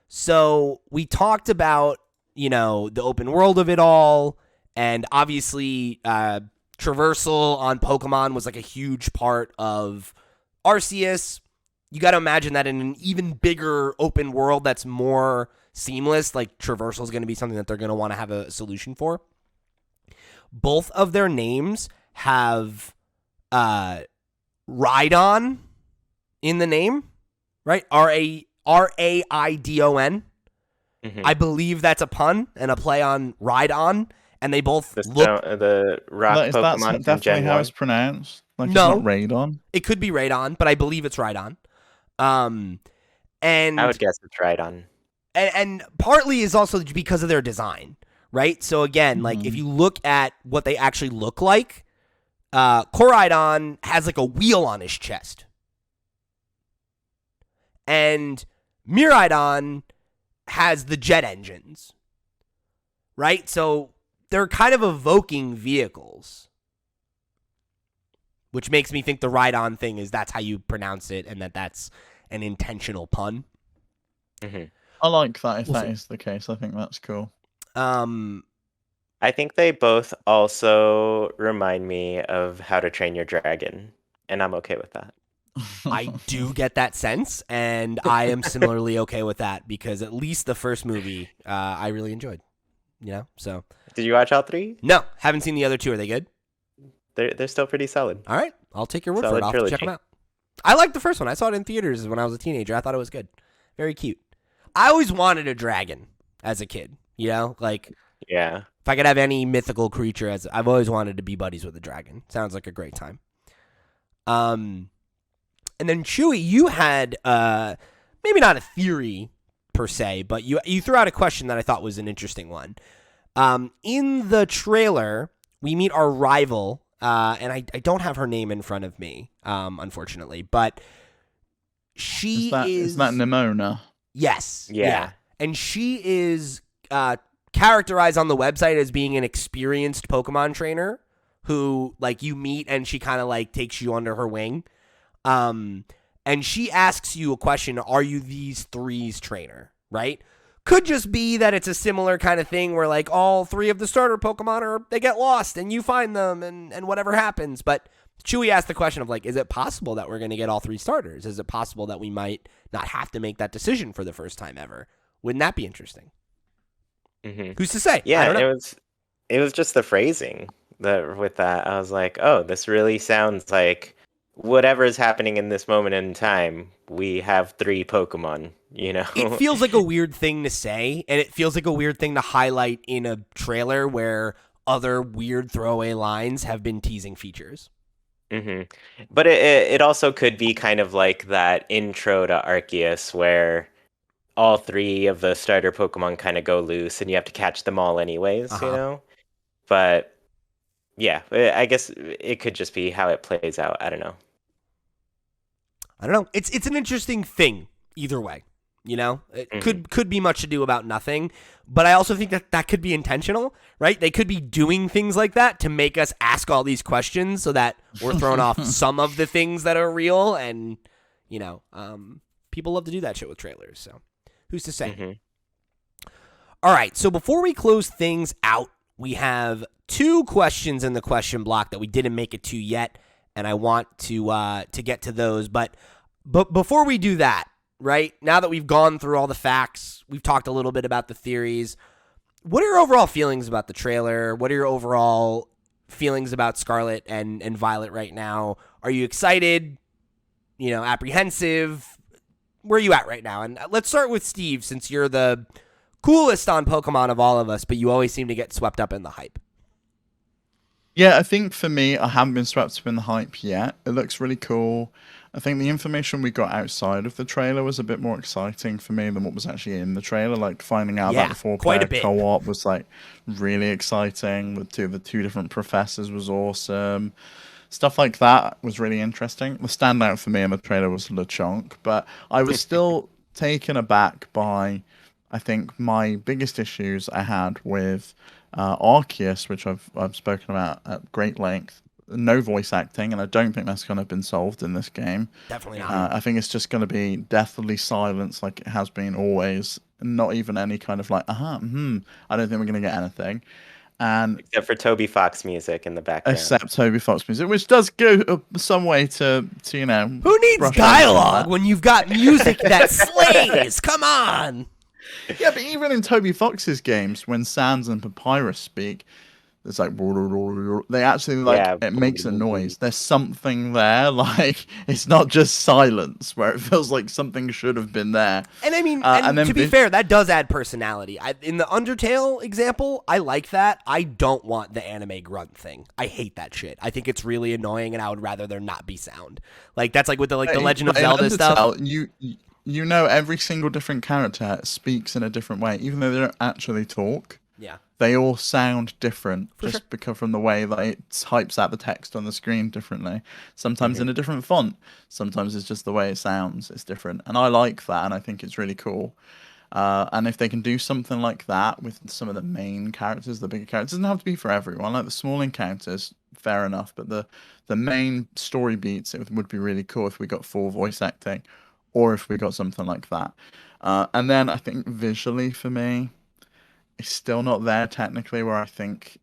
So we talked about, the open world of it all, and obviously traversal on Pokemon was like a huge part of Arceus. You got to imagine that in an even bigger open world that's more seamless, like traversal is going to be something that they're going to want to have a solution for. Both of their names have Rhydon in the name, right? Raidon. Mm-hmm. I believe that's a pun and a play on Rhydon, and they both The rock That's Pokemon from definitely Gen how 1. it's pronounced. Like, No. it's not Radon. It could be Rhydon, but I believe it's Rhydon. And I would guess it's Rhydon. and partly is also because of their design, right? So again, like if you look at what they actually look like, Koraidon has like a wheel on his chest, and Miraidon has the jet engines, right? So they're kind of evoking vehicles, which makes me think the Rhydon thing is that's how you pronounce it, and that's an intentional pun. Mm-hmm. I like that if that is the case. I think that's cool. I think they both also remind me of How to Train Your Dragon, and I'm okay with that. I do get that sense, and I am similarly okay with that because at least the first movie I really enjoyed. So Did you watch all three? no, haven't seen the other two. Are they good? They're still pretty solid. All right, I'll take your word for Solid it. I'll have to check trilogy. them out. I liked the first one. I saw it in theaters when I was a teenager. I thought it was good, very cute. I always wanted a dragon as a kid. Like Yeah. if I could have any mythical creature, I've always wanted to be buddies with a dragon. Sounds like a great time. And then Chuy, you had maybe not a theory per se, but you threw out a question that I thought was an interesting one. In the trailer, we meet our rival, and I don't have her name in front of me, unfortunately, but she is that Nimona? Yes. Yeah. And she is characterized on the website as being an experienced Pokemon trainer who, like, you meet and she kind of, like, takes you under her wing. And she asks you a question, are you these three's trainer, right? Could just be that it's a similar kind of thing where, like, all three of the starter Pokemon they get lost and you find them and whatever happens. But Chuy asked the question of, like, is it possible that we're going to get all three starters? Is it possible that we might not have to make that decision for the first time ever? Wouldn't that be interesting? Mm-hmm. Who's to say? Yeah, I don't know. it was just the phrasing with that. I was like, oh, this really sounds like whatever is happening in this moment in time, we have three Pokemon, It feels like a weird thing to say, and it feels like a weird thing to highlight in a trailer where other weird throwaway lines have been teasing features. Mm-hmm. But it also could be kind of like that intro to Arceus where all three of the starter Pokemon kind of go loose and you have to catch them all anyways, But yeah, I guess it could just be how it plays out. I don't know. It's an interesting thing either way. It could be much ado about nothing, but I also think that could be intentional, right? They could be doing things like that to make us ask all these questions so that we're throwing off some of the things that are real, and people love to do that shit with trailers. So who's to say? Mm-hmm. All right, so before we close things out, we have two questions in the question block that we didn't make it to yet, and I want to get to those. But before we do that, right, now that we've gone through all the facts, we've talked a little bit about the theories, what are your overall feelings about the trailer? What are your overall feelings about Scarlet and Violet right now? Are you excited, apprehensive? Where are you at right now? And let's start with Steve, since you're the coolest on Pokemon of all of us, but you always seem to get swept up in the hype. Yeah, I think for me, I haven't been swept up in the hype yet. It looks really cool. I think the information we got outside of the trailer was a bit more exciting for me than what was actually in the trailer. Like finding out about Yeah, the four quite a player bit. co-op was like really exciting. The two different professors was awesome. Stuff like that was really interesting. The standout for me in the trailer was LeChonk, but I was still taken aback by, I think, my biggest issues I had with Arceus, which I've spoken about at great length. No voice acting, and I don't think that's going to have been solved in this game. Definitely not. Hmm. I think it's just going to be deathly silence, like it has been always. Not even any kind of like, I don't think we're going to get anything. And Except for Toby Fox music in the background. except Toby Fox music, which does go some way to Who needs brush over some of dialogue that. when you've got music that slays? Come on. Yeah, but even in Toby Fox's games, when Sans and Papyrus speak, it's like they actually like Yeah. it makes a noise. There's something there, like it's not just silence where it feels like something should have been there. And I mean, And then to be fair, that does add personality. In the Undertale example, I like that. I don't want the anime grunt thing. I hate that shit. I think it's really annoying, and I would rather there not be sound. Like that's like with the Legend of But in Zelda stuff. Undertale, you know every single different character speaks in a different way, even though they don't actually talk. Yeah. They all sound different just sure. because from the way that it types out the text on the screen differently. Sometimes in a different font. Sometimes it's just the way it sounds. It's different, and I like that, and I think it's really cool. And if they can do something like that with some of the main characters, the bigger characters, it doesn't have to be for everyone. Like the small encounters, fair enough, but the main story beats, it would be really cool if we got full voice acting, or if we got something like that. And then I think visually for me, it's still not there technically where I think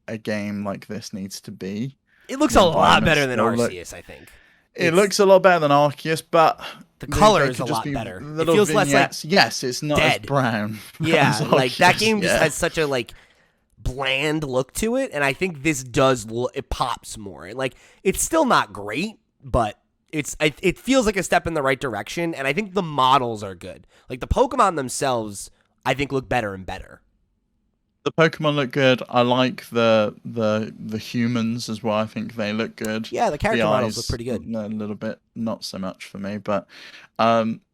a game like this needs to be. It looks The a lot better than environments Arceus, I think. It looks a lot better than Arceus, but The color there is a could just lot be better. It little feels less, like, vignettes. Yes, it's not dead. as brown. Yeah, as like that Arceus, game just yeah. has such a like bland look to it, and I think this does it pops more. Like it's still not great, but it feels like a step in the right direction, and I think the models are good. Like the Pokemon themselves, I think look better and better. The Pokemon look good. I like the humans as well. I think they look good. Yeah, the character models eyes, look pretty good. A little bit, not so much for me, but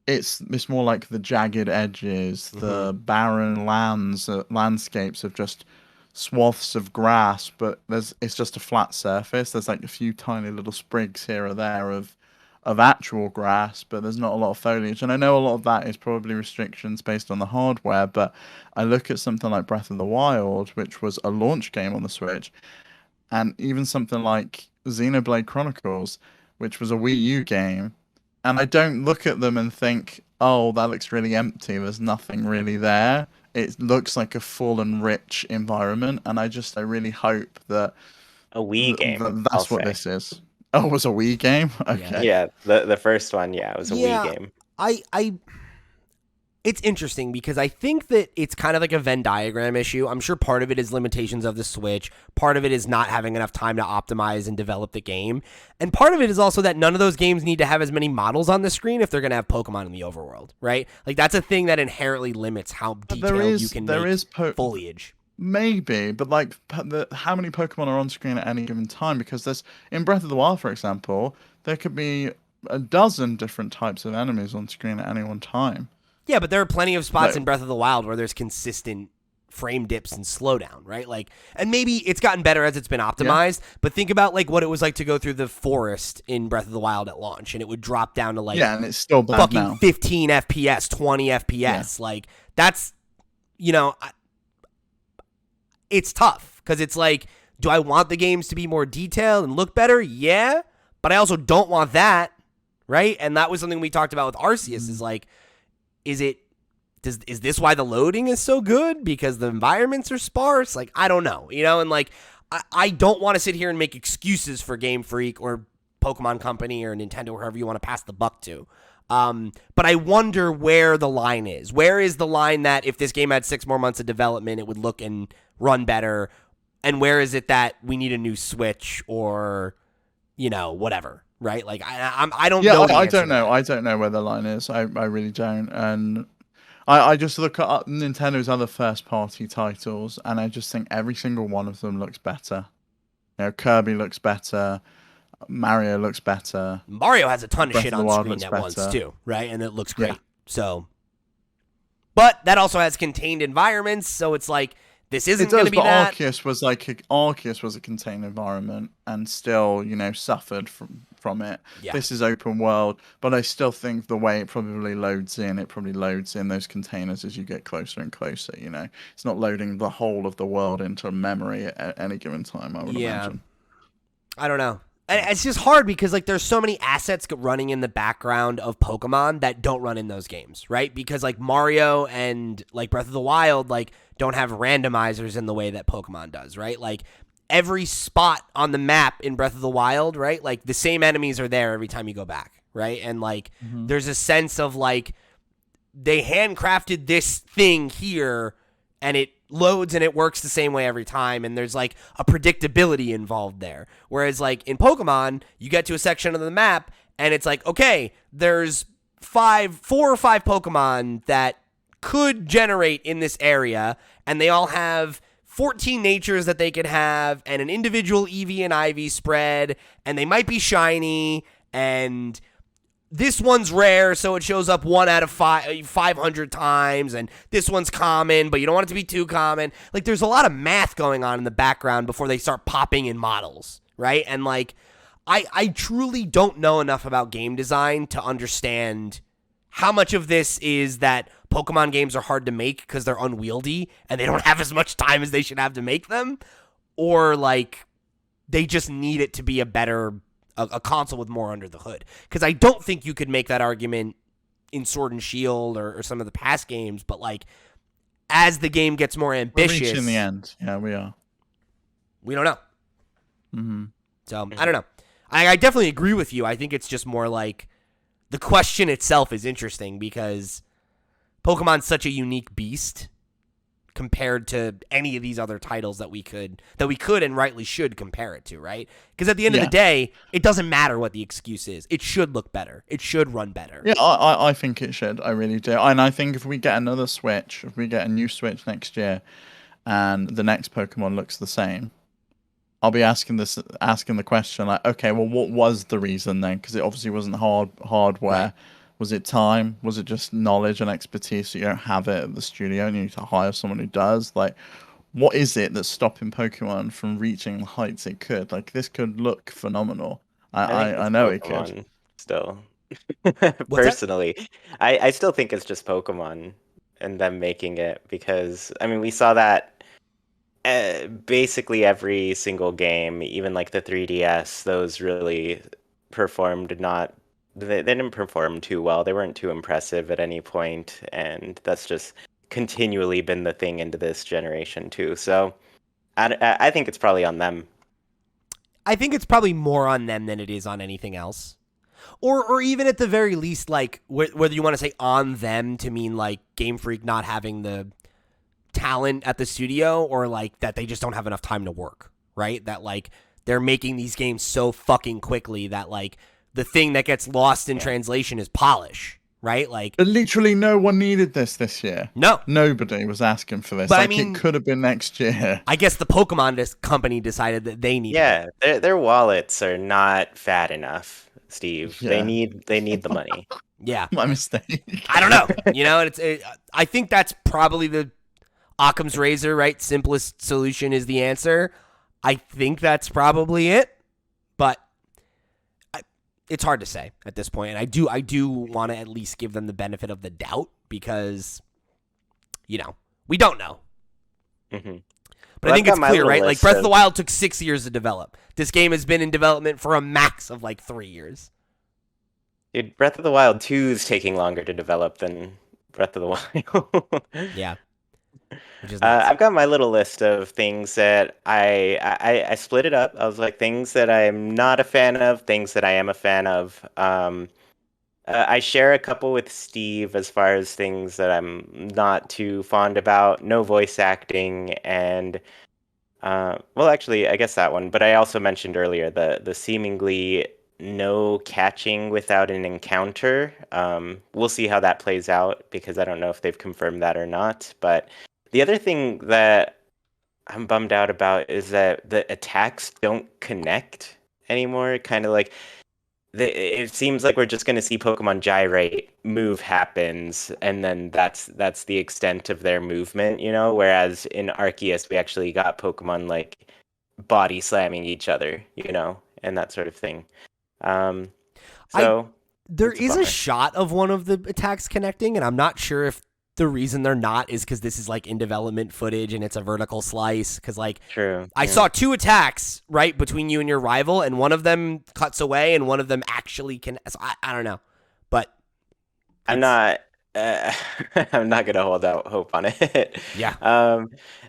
it's more like the jagged edges, the barren landscapes of just swaths of grass, but it's just a flat surface. There's like a few tiny little sprigs here or there of actual grass, but there's not a lot of foliage. And I know a lot of that is probably restrictions based on the hardware, but I look at something like Breath of the Wild, which was a launch game on the Switch, and even something like Xenoblade Chronicles, which was a Wii U game, and I don't look at them and think, oh, that looks really empty. There's nothing really there. It looks like a full and rich environment, and I really hope that A Wii game. that's I'll what say. this is. Oh, it was a Wii game? Okay. Yeah, the first one, yeah, it was a Wii game. It's interesting because I think that it's kind of like a Venn diagram issue. I'm sure part of it is limitations of the Switch. Part of it is not having enough time to optimize and develop the game. And part of it is also that none of those games need to have as many models on the screen if they're going to have Pokemon in the overworld, right? Like that's a thing that inherently limits how detailed you can make foliage. Maybe, but like how many Pokemon are on screen at any given time? Because there's in Breath of the Wild, for example, there could be a dozen different types of enemies on screen at any one time. Yeah, but there are plenty of spots in Breath of the Wild where there's consistent frame dips and slowdown, right? Like, and maybe it's gotten better as it's been optimized, but think about like what it was like to go through the forest in Breath of the Wild at launch, and it would drop down to like and it's still bad fucking now. 15 FPS, 20 FPS. Like that's, it's tough because it's like, do I want the games to be more detailed and look better? Yeah, but I also don't want that, right? And that was something we talked about with Arceus. Is like, is this why the loading is so good? Because the environments are sparse? Like, I don't know, and like, I don't want to sit here and make excuses for Game Freak or Pokemon Company or Nintendo, or whoever you want to pass the buck to. But I wonder where the line is. Where is the line that if this game had 6 more months of development, it would look and run better? And where is it that we need a new Switch or, whatever, right? Like, I don't know. I don't know. I don't know where the line is. I really don't. And I just look at Nintendo's other first-party titles, and I just think every single one of them looks better. Kirby looks better. Mario looks better. Mario has a ton of Breath shit of the on Wild screen looks at once better. too, right? And it looks Yeah. great. So, but that also has contained environments, so it's like this isn't going to be that. Arceus was a contained environment and still, suffered from it. Yeah. This is open world, but I still think the way it probably loads in those containers as you get closer and closer. It's not loading the whole of the world into memory at any given time. I would imagine. I don't know. And it's just hard because like there's so many assets running in the background of Pokemon that don't run in those games, right? Because like Mario and like Breath of the Wild like don't have randomizers in the way that Pokemon does, right? Like every spot on the map in Breath of the Wild, right? Like the same enemies are there every time you go back, right? And like there's a sense of like they handcrafted this thing here and it loads and it works the same way every time, and there's like a predictability involved there. Whereas like in Pokemon, you get to a section of the map and it's like, okay, there's 4 or 5 Pokemon that could generate in this area, and they all have 14 natures that they could have and an individual EV and IV spread, and they might be shiny, and this one's rare, so it shows up 1 out of 500 times, and this one's common, but you don't want it to be too common. Like, there's a lot of math going on in the background before they start popping in models, right? And, like, I truly don't know enough about game design to understand how much of this is that Pokemon games are hard to make because they're unwieldy and they don't have as much time as they should have to make them, or, like, they just need it to be a console with more under the hood. Because I don't think you could make that argument in Sword and Shield or some of the past games, but like as the game gets more ambitious, We're reaching the end. Yeah, we are. We don't know. Mm-hmm. So I don't know. I definitely agree with you. I think it's just more like the question itself is interesting because Pokemon's such a unique beast compared to any of these other titles that we could and rightly should compare it to, right? Because at the end of the day, it doesn't matter what the excuse is. It should look better. It should run better. Yeah, I think it should. I really do. And I think if we get another Switch, if we get a new Switch next year, and the next Pokemon looks the same, I'll be asking the question like, okay, well, what was the reason then? Because it obviously wasn't hardware. Right. Was it time? Was it just knowledge and expertise that you don't have it at the studio and you need to hire someone who does? Like, what is it that's stopping Pokemon from reaching the heights it could? Like, this could look phenomenal. I know it could. Still, What's personally, I still think it's just Pokemon and them making it because, I mean, we saw that basically every single game, even like the 3DS, those really performed not. They didn't perform too well. They weren't too impressive at any point, and that's just continually been the thing into this generation too. So I think it's probably on them. I think it's probably more on them than it is on anything else. Or even at the very least, like, whether you want to say on them to mean, like, Game Freak not having the talent at the studio, or, like, that they just don't have enough time to work, right? That, like, they're making these games so fucking quickly that, like, the thing that gets lost in translation is polish, right? Like, But literally no one needed this year. No. Nobody was asking for this. But, like, I mean, it could have been next year. I guess the Pokemon company decided that they needed it. Yeah, their wallets are not fat enough, Steve. Yeah. They need the money. Yeah. My mistake. I don't know. I think that's probably the Occam's razor, right? Simplest solution is the answer. I think that's probably it, but it's hard to say at this point. And I do want to at least give them the benefit of the doubt because, we don't know. Mm-hmm. But I think it's clear, right? Like, Breath of the Wild took 6 years to develop. This game has been in development for a max of, like, 3 years. Dude, Breath of the Wild 2 is taking longer to develop than Breath of the Wild. Yeah. Which is nice. I've got my little list of things that I split it up. I was like, things that I'm not a fan of, things that I am a fan of. I share a couple with Steve as far as things that I'm not too fond about. No voice acting, and well, actually, I guess that one. But I also mentioned earlier the seemingly no catching without an encounter. We'll see how that plays out because I don't know if they've confirmed that or not. But the other thing that I'm bummed out about is that the attacks don't connect anymore. Kind of like it seems like we're just going to see Pokemon gyrate, move happens, and then that's the extent of their movement, you know? Whereas in Arceus, we actually got Pokemon like body slamming each other, you know, and that sort of thing. So there it's a is a bummer. shot of one of the attacks connecting, and I'm not sure if the reason they're not is because this is like in development footage and it's a vertical slice. Because like True. I saw two attacks right between you and your rival, and one of them cuts away, and one of them actually can. So I don't know, but I'm not. I'm not gonna hold out hope on it. Yeah.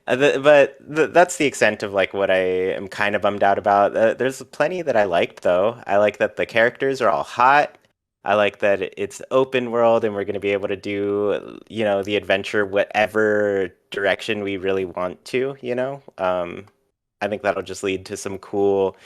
That's the extent of like what I am kind of bummed out about. There's plenty that I liked though. I like that the characters are all hot. I like that it's open world and we're gonna be able to do, you know, the adventure whatever direction we really want to. You know, I think that'll just lead to some cool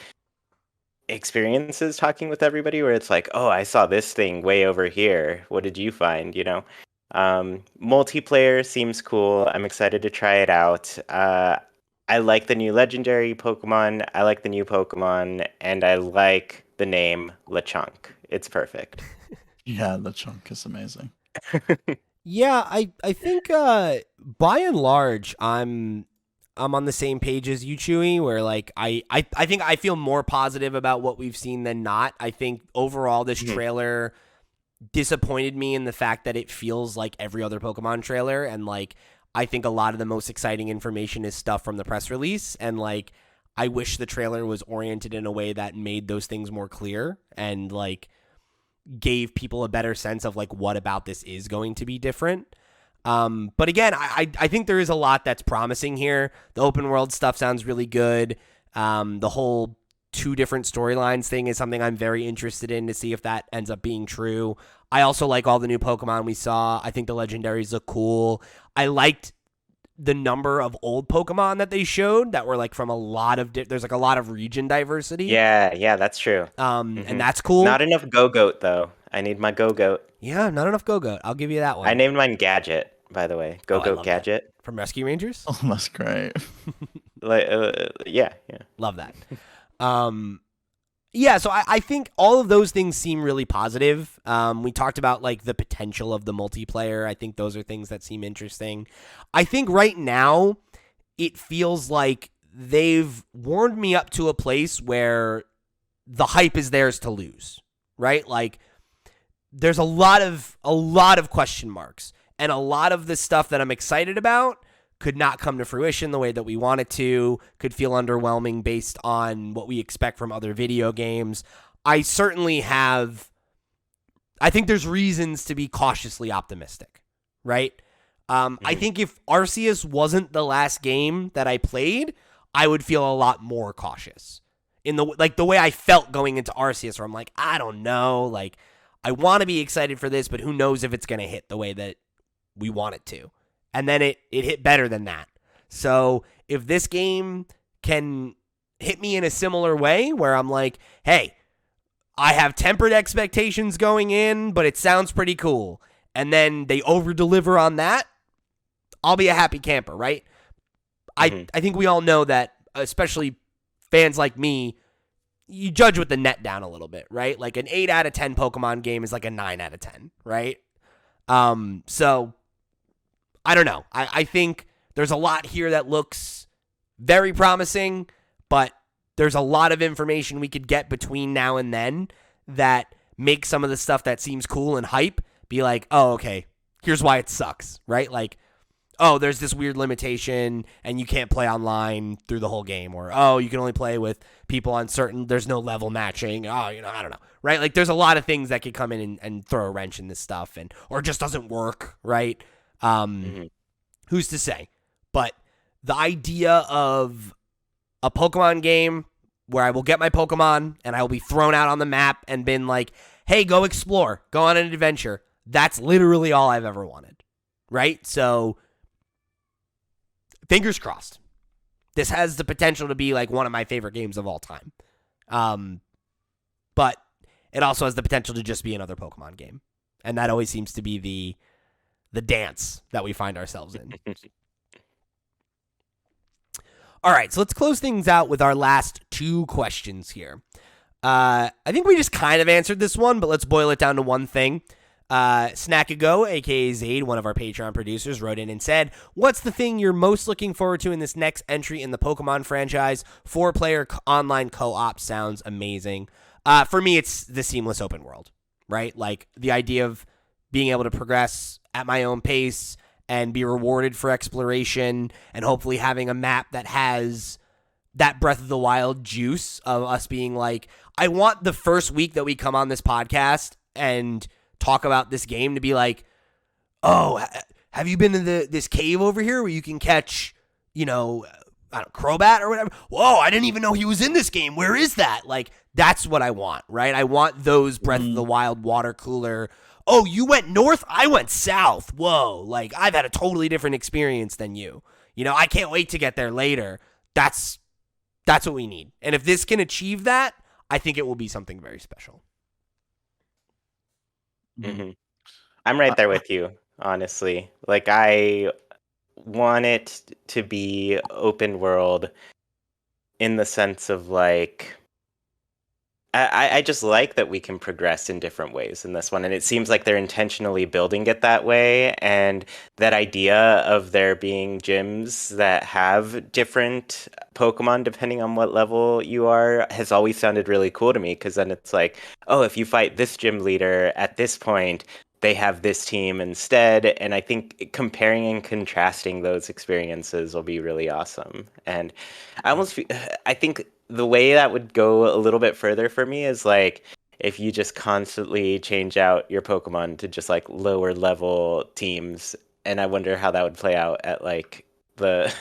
experiences talking with everybody where it's like, oh, I saw this thing way over here. What did you find? You know, multiplayer seems cool. I'm excited to try it out. I like the new legendary Pokemon. I like the new Pokemon, and I like the name Lechonk. It's perfect. Yeah, the chunk is amazing. Yeah, I think by and large I'm on the same page as you, Chewy, where like I think I feel more positive about what we've seen than not. I think overall this trailer disappointed me in the fact that it feels like every other Pokemon trailer, and like I think a lot of the most exciting information is stuff from the press release, and like I wish the trailer was oriented in a way that made those things more clear and like gave people a better sense of like what about this is going to be different. But again, I think there is a lot that's promising here. The open world stuff sounds really good. The whole two different storylines thing is something I'm very interested in to see if that ends up being true. I also like all the new Pokemon we saw. I think the legendaries look cool. I liked the number of old Pokemon that they showed that were like from a lot of there's like a lot of region diversity. Yeah, that's true. And that's cool. Not enough Go-Goat though. I need my Go-Goat. Yeah, not enough Go-Goat. I'll give you that one. I named mine Gadget, by the way. Go-Goat love Gadget. that. From Rescue Rangers. Oh, that's great. Like, yeah. Love that. Yeah, so I think all of those things seem really positive. We talked about like the potential of the multiplayer. I think those are things that seem interesting. I think right now it feels like they've warmed me up to a place where the hype is theirs to lose, right? Like there's a lot of question marks, and a lot of the stuff that I'm excited about could not come to fruition the way that we want it to, could feel underwhelming based on what we expect from other video games. I certainly have, I think there's reasons to be cautiously optimistic, right? I think if Arceus wasn't the last game that I played, I would feel a lot more cautious. In the way I felt going into Arceus, where I'm like, I don't know, like I want to be excited for this, but who knows if it's going to hit the way that we want it to. And then it hit better than that. So if this game can hit me in a similar way where I'm like, hey, I have tempered expectations going in, but it sounds pretty cool, and then they over-deliver on that, I'll be a happy camper, right? I think we all know that, especially fans like me, you judge with the net down a little bit, right? Like an 8 out of 10 Pokemon game is like a 9 out of 10, right? So I don't know. I think there's a lot here that looks very promising, but there's a lot of information we could get between now and then that makes some of the stuff that seems cool and hype be like, oh, okay, here's why it sucks, right? Like, oh, there's this weird limitation and you can't play online through the whole game, or, oh, you can only play with people on certain, there's no level matching. Oh, I don't know, right? Like there's a lot of things that could come in and throw a wrench in this stuff, or it just doesn't work, right? Who's to say? But the idea of a Pokemon game where I will get my Pokemon and I will be thrown out on the map and been like, hey, go explore, go on an adventure. That's literally all I've ever wanted, right? So fingers crossed. This has the potential to be like one of my favorite games of all time. But it also has the potential to just be another Pokemon game. And that always seems to be the dance that we find ourselves in. All right, so let's close things out with our last 2 questions here. I think we just kind of answered this one, but let's boil it down to one thing. Snackago, aka Zaid, one of our Patreon producers, wrote in and said, "What's the thing you're most looking forward to in this next entry in the Pokemon franchise? 4-player online co-op sounds amazing." For me, it's the seamless open world, right? Like the idea of being able to progress at my own pace and be rewarded for exploration, and hopefully having a map that has that Breath of the Wild juice of us being like, I want the first week that we come on this podcast and talk about this game to be like, oh, have you been in this cave over here where you can catch, I don't know, Crobat or whatever? Whoa, I didn't even know he was in this game. Where is that? Like, that's what I want, right? I want those Breath of the Wild water cooler. Oh, you went north? I went south. Whoa, like, I've had a totally different experience than you. I can't wait to get there later. That's what we need. And if this can achieve that, I think it will be something very special. Mm-hmm. I'm right there with you, honestly. Like, I want it to be open world in the sense of, like, I just like that we can progress in different ways in this one, and it seems like they're intentionally building it that way, and that idea of there being gyms that have different Pokemon depending on what level you are has always sounded really cool to me, because then it's like, oh, if you fight this gym leader at this point, they have this team instead, and I think comparing and contrasting those experiences will be really awesome. And I think the way that would go a little bit further for me is like if you just constantly change out your Pokemon to just like lower level teams, and I wonder how that would play out at like the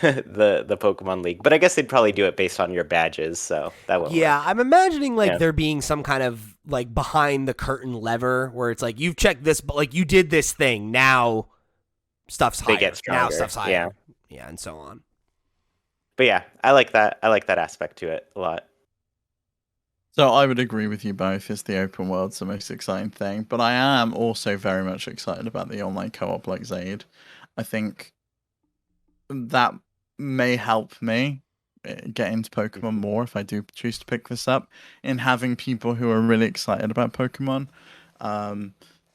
the Pokemon League. But I guess they'd probably do it based on your badges, so that won't work. I'm imagining like there being some kind of like behind the curtain lever where it's like, you've checked this, but like you did this thing, now stuff's higher. They get stronger. Now stuff's higher. Yeah, and so on. But yeah, I like that aspect to it a lot. So I would agree with you both. It's the open world's the most exciting thing, but I am also very much excited about the online co-op like Zaid. I think that may help me get into Pokemon more if I do choose to pick this up, in having people who are really excited about Pokemon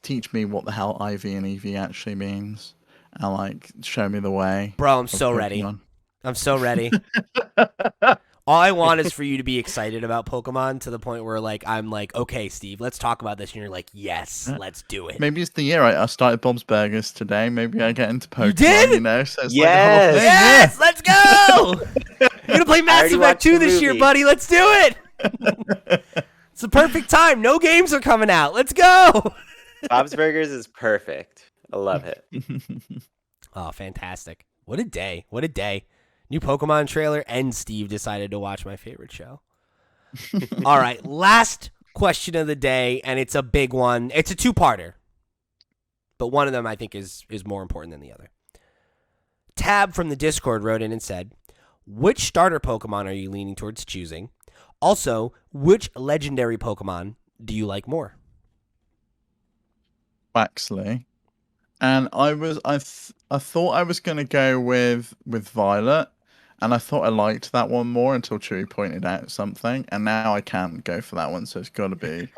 teach me what the hell IV and EV actually means, and like show me the way. Bro, I'm so ready. I'm so ready. All I want is for you to be excited about Pokemon to the point where like I'm like, okay, Steve, let's talk about this. And you're like, yes, let's do it. Maybe it's the year I started Bob's Burgers today. Maybe I get into Pokemon. You did? So it's yes, like yes, let's go. You're gonna play Mass Effect 2 this year, buddy. Let's do it. It's the perfect time. No games are coming out. Let's go. Bob's Burgers is perfect. I love it. Oh, fantastic. What a day. What a day. New Pokemon trailer, and Steve decided to watch my favorite show. All right, last question of the day, and it's a big one. It's a 2-parter, but one of them I think is more important than the other. Tab from the Discord wrote in and said, which starter Pokemon are you leaning towards choosing? Also, which legendary Pokemon do you like more? Waxley. And I thought I was going to go with Violet, and I thought I liked that one more until Chuy pointed out something, and now I can't go for that one, so it's got to be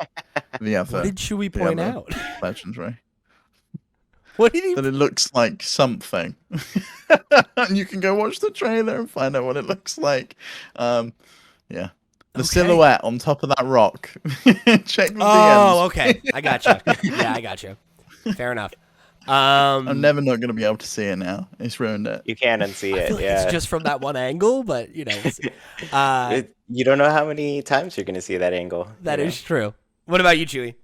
the other. What did Chuy point out? Legendary. What did he? That it looks like something. And you can go watch the trailer and find out what it looks like. Yeah. The silhouette on top of that rock. Check the DMs. Oh, okay. I got you. Yeah, I got you. Fair enough. I'm never not going to be able to see it now. It's ruined it. You can unsee it. Like yeah, it's just from that one angle, but you know, you don't know how many times you're going to see that angle. That is true. What about you, Chuy?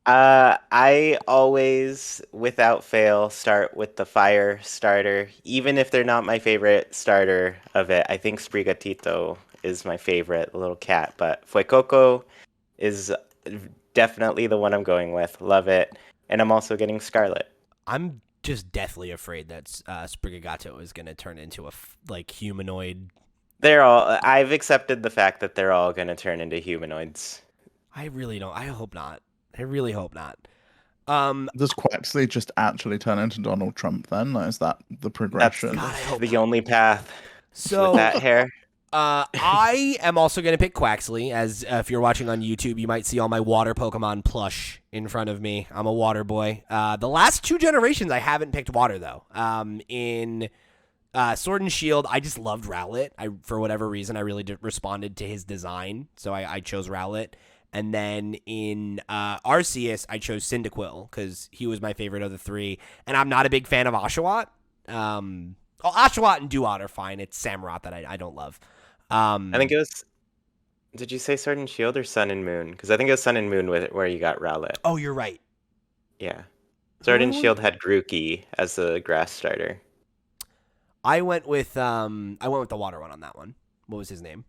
I always, without fail, start with the fire starter, even if they're not my favorite starter of it. I think Sprigatito is my favorite little cat, but Fuecoco is definitely the one I'm going with. Love it. And I'm also getting Scarlet. I'm just deathly afraid that Sprigatito is going to turn into a humanoid. I've accepted the fact that they're all going to turn into humanoids. I really don't. I hope not. I really hope not. Does Quaxley just actually turn into Donald Trump then? Is that the progression? That's the only path. So with that hair. I am also going to pick Quaxley, as if you're watching on YouTube, you might see all my water Pokemon plush in front of me. I'm a water boy. The last 2 generations, I haven't picked water, though. In Sword and Shield, I just loved Rowlet. For whatever reason, I really responded to his design, so I chose Rowlet. And then in Arceus, I chose Cyndaquil, because he was my favorite of the 3. And I'm not a big fan of Oshawott. Oshawott and Duat are fine. It's Samurott that I don't love. I think it was. Did you say Sword and Shield or Sun and Moon? Because I think it was Sun and Moon where you got Rowlet. Oh, you're right. Yeah. Sword and Shield had Grookey as the grass starter. I went with the water one on that one. What was his name?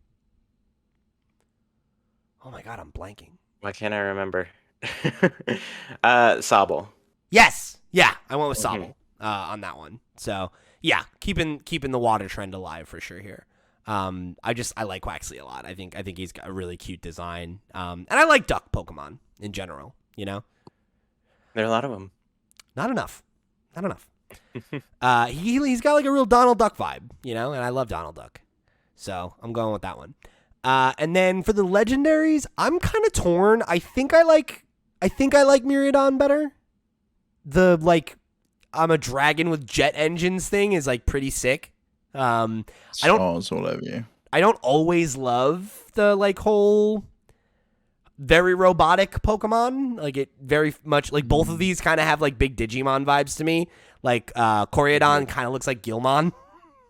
Oh my god, I'm blanking. Why can't I remember? Sobble. Yes. Yeah, I went with Sobble on that one. So yeah, keeping the water trend alive for sure here. I like Quaxley a lot. I think he's got a really cute design. And I like duck Pokemon in general, you know? There are a lot of them. Not enough. He's got like a real Donald Duck vibe, you know? And I love Donald Duck. So I'm going with that one. And then for the legendaries, I'm kind of torn. I think I like Miraidon better. The like I'm a dragon with jet engines thing is like pretty sick. I don't all over you. I don't always love the like whole very robotic Pokemon. Like it very much like both of these kind of have like big Digimon vibes to me. Like Koreadon kind of looks like Gilmon.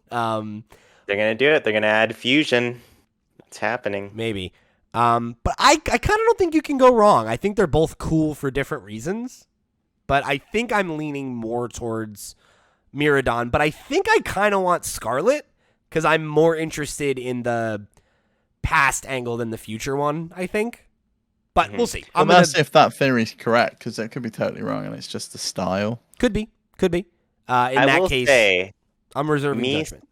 They're gonna do it. They're gonna add fusion. It's happening. Maybe. But I kind of don't think you can go wrong. I think they're both cool for different reasons. But I think I'm leaning more towards Miraidon. But I think I kind of want Scarlet because I'm more interested in the past angle than the future one, I think. But we'll see. That's if that theory is correct, because it could be totally wrong and it's just the style. Could be. In I that will case, say, I'm reserving judgment.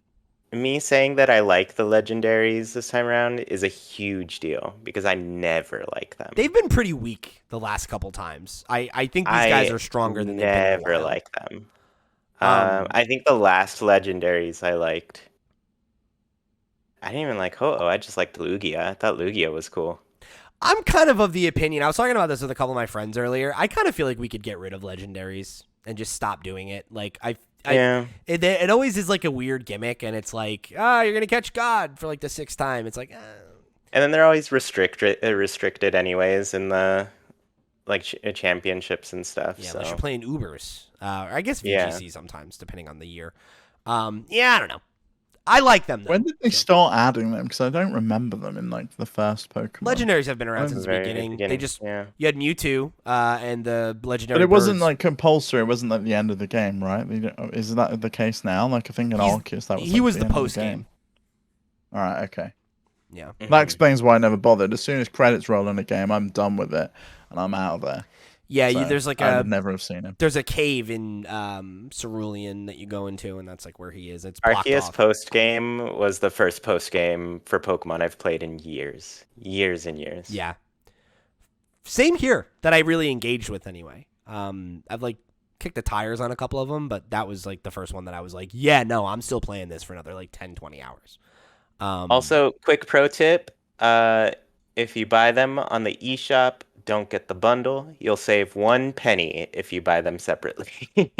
Me saying that I like the legendaries this time around is a huge deal because I never like them. They've been pretty weak the last couple times. I think these guys are stronger than they've been in a never while. like them. I think the last legendaries I liked. I didn't even like Ho-Oh. I just liked Lugia. I thought Lugia was cool. I'm kind of the opinion. I was talking about this with a couple of my friends earlier. I kind of feel like we could get rid of legendaries and just stop doing it. Like it always is like a weird gimmick, and it's like, you're gonna catch God for like the 6th time. It's like, and then they're always restricted anyways in the like championships and stuff. Yeah, so. unless you're playing Ubers, or I guess VGC sometimes, depending on the year. I don't know. I like them though. When did they start adding them? Because I don't remember them in like the first Pokemon. Legendaries have been around since the beginning. They just you had Mewtwo and the legendary. But it wasn't birds. like compulsory. It wasn't at the end of the game, right? Is that the case now? Like I think in Arceus that was. He was the post game. All right. Okay. Yeah. That explains why I never bothered. As soon as credits roll in a game, I'm done with it and I'm out of there. Yeah, So there's like I would never have seen him. There's a cave in Cerulean that you go into, and that's like where he is. It's blocked Arceus off. post game was the first post game for Pokemon I've played in years and years. Yeah. Same here that I really engaged with anyway. I've like kicked the tires on a couple of them, but that was like the first one that I was like, yeah, no, I'm still playing this for another like 10, 20 hours. Also, quick pro tip: if you buy them on the eShop, don't get the bundle. You'll save 1 penny if you buy them separately.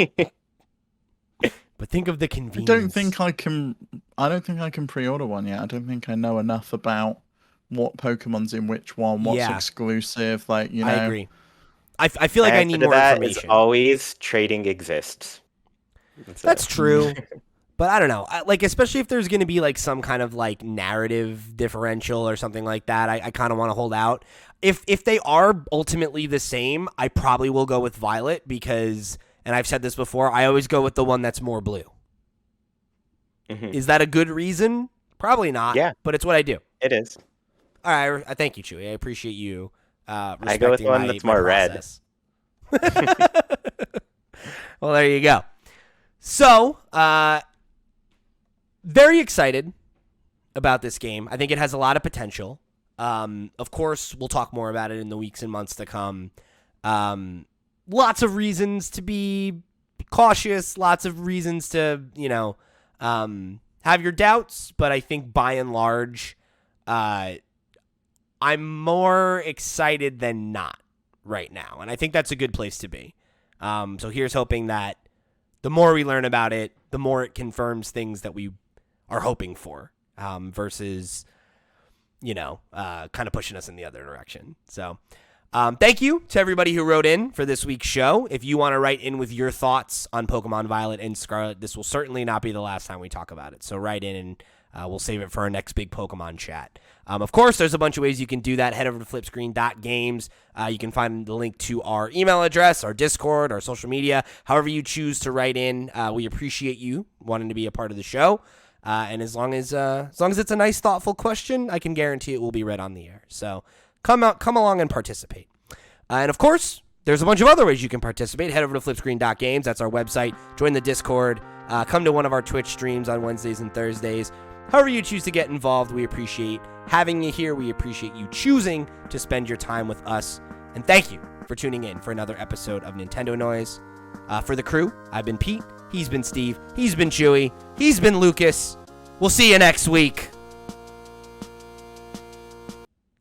But think of the convenience. I don't think I can pre-order one yet. I don't think I know enough about what Pokemon's in which one, what's exclusive. Like I agree. I feel like I need more information. Is always trading exists. That's true. But I don't know. Like, especially if there's going to be like some kind of like narrative differential or something like that, I kind of want to hold out. If they are ultimately the same, I probably will go with Violet because, and I've said this before, I always go with the one that's more blue. Mm-hmm. Is that a good reason? Probably not. Yeah. But it's what I do. It is. All right. I thank you, Chuy. I appreciate you respecting I go with one that's more red. Well, there you go. So, very excited about this game. I think it has a lot of potential. Of course, we'll talk more about it in the weeks and months to come. Lots of reasons to be cautious. Lots of reasons to, have have your doubts, but I think by and large, I'm more excited than not right now. And I think that's a good place to be. So here's hoping that the more we learn about it, the more it confirms things that we are hoping for, versus, kind of pushing us in the other direction. So thank you to everybody who wrote in for this week's show. If you want to write in with your thoughts on Pokemon Violet and Scarlet, this will certainly not be the last time we talk about it. So write in and we'll save it for our next big Pokemon chat. Of course, there's a bunch of ways you can do that. Head over to flipscreen.games. You can find the link to our email address, our Discord, our social media, however you choose to write in. We appreciate you wanting to be a part of the show. And as long as it's a nice, thoughtful question, I can guarantee it will be read on the air. So come along and participate. And of course, there's a bunch of other ways you can participate. Head over to flipscreen.games. That's our website. Join the Discord. Come to one of our Twitch streams on Wednesdays and Thursdays. However you choose to get involved, we appreciate having you here. We appreciate you choosing to spend your time with us. And thank you for tuning in for another episode of Nintendo Noise. For the crew, I've been Pete. He's been Steve. He's been Chuy. He's been Lucas. We'll see you next week.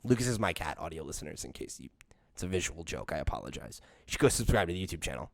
Lucas is my cat, audio listeners, in case it's a visual joke. I apologize. You should go subscribe to the YouTube channel.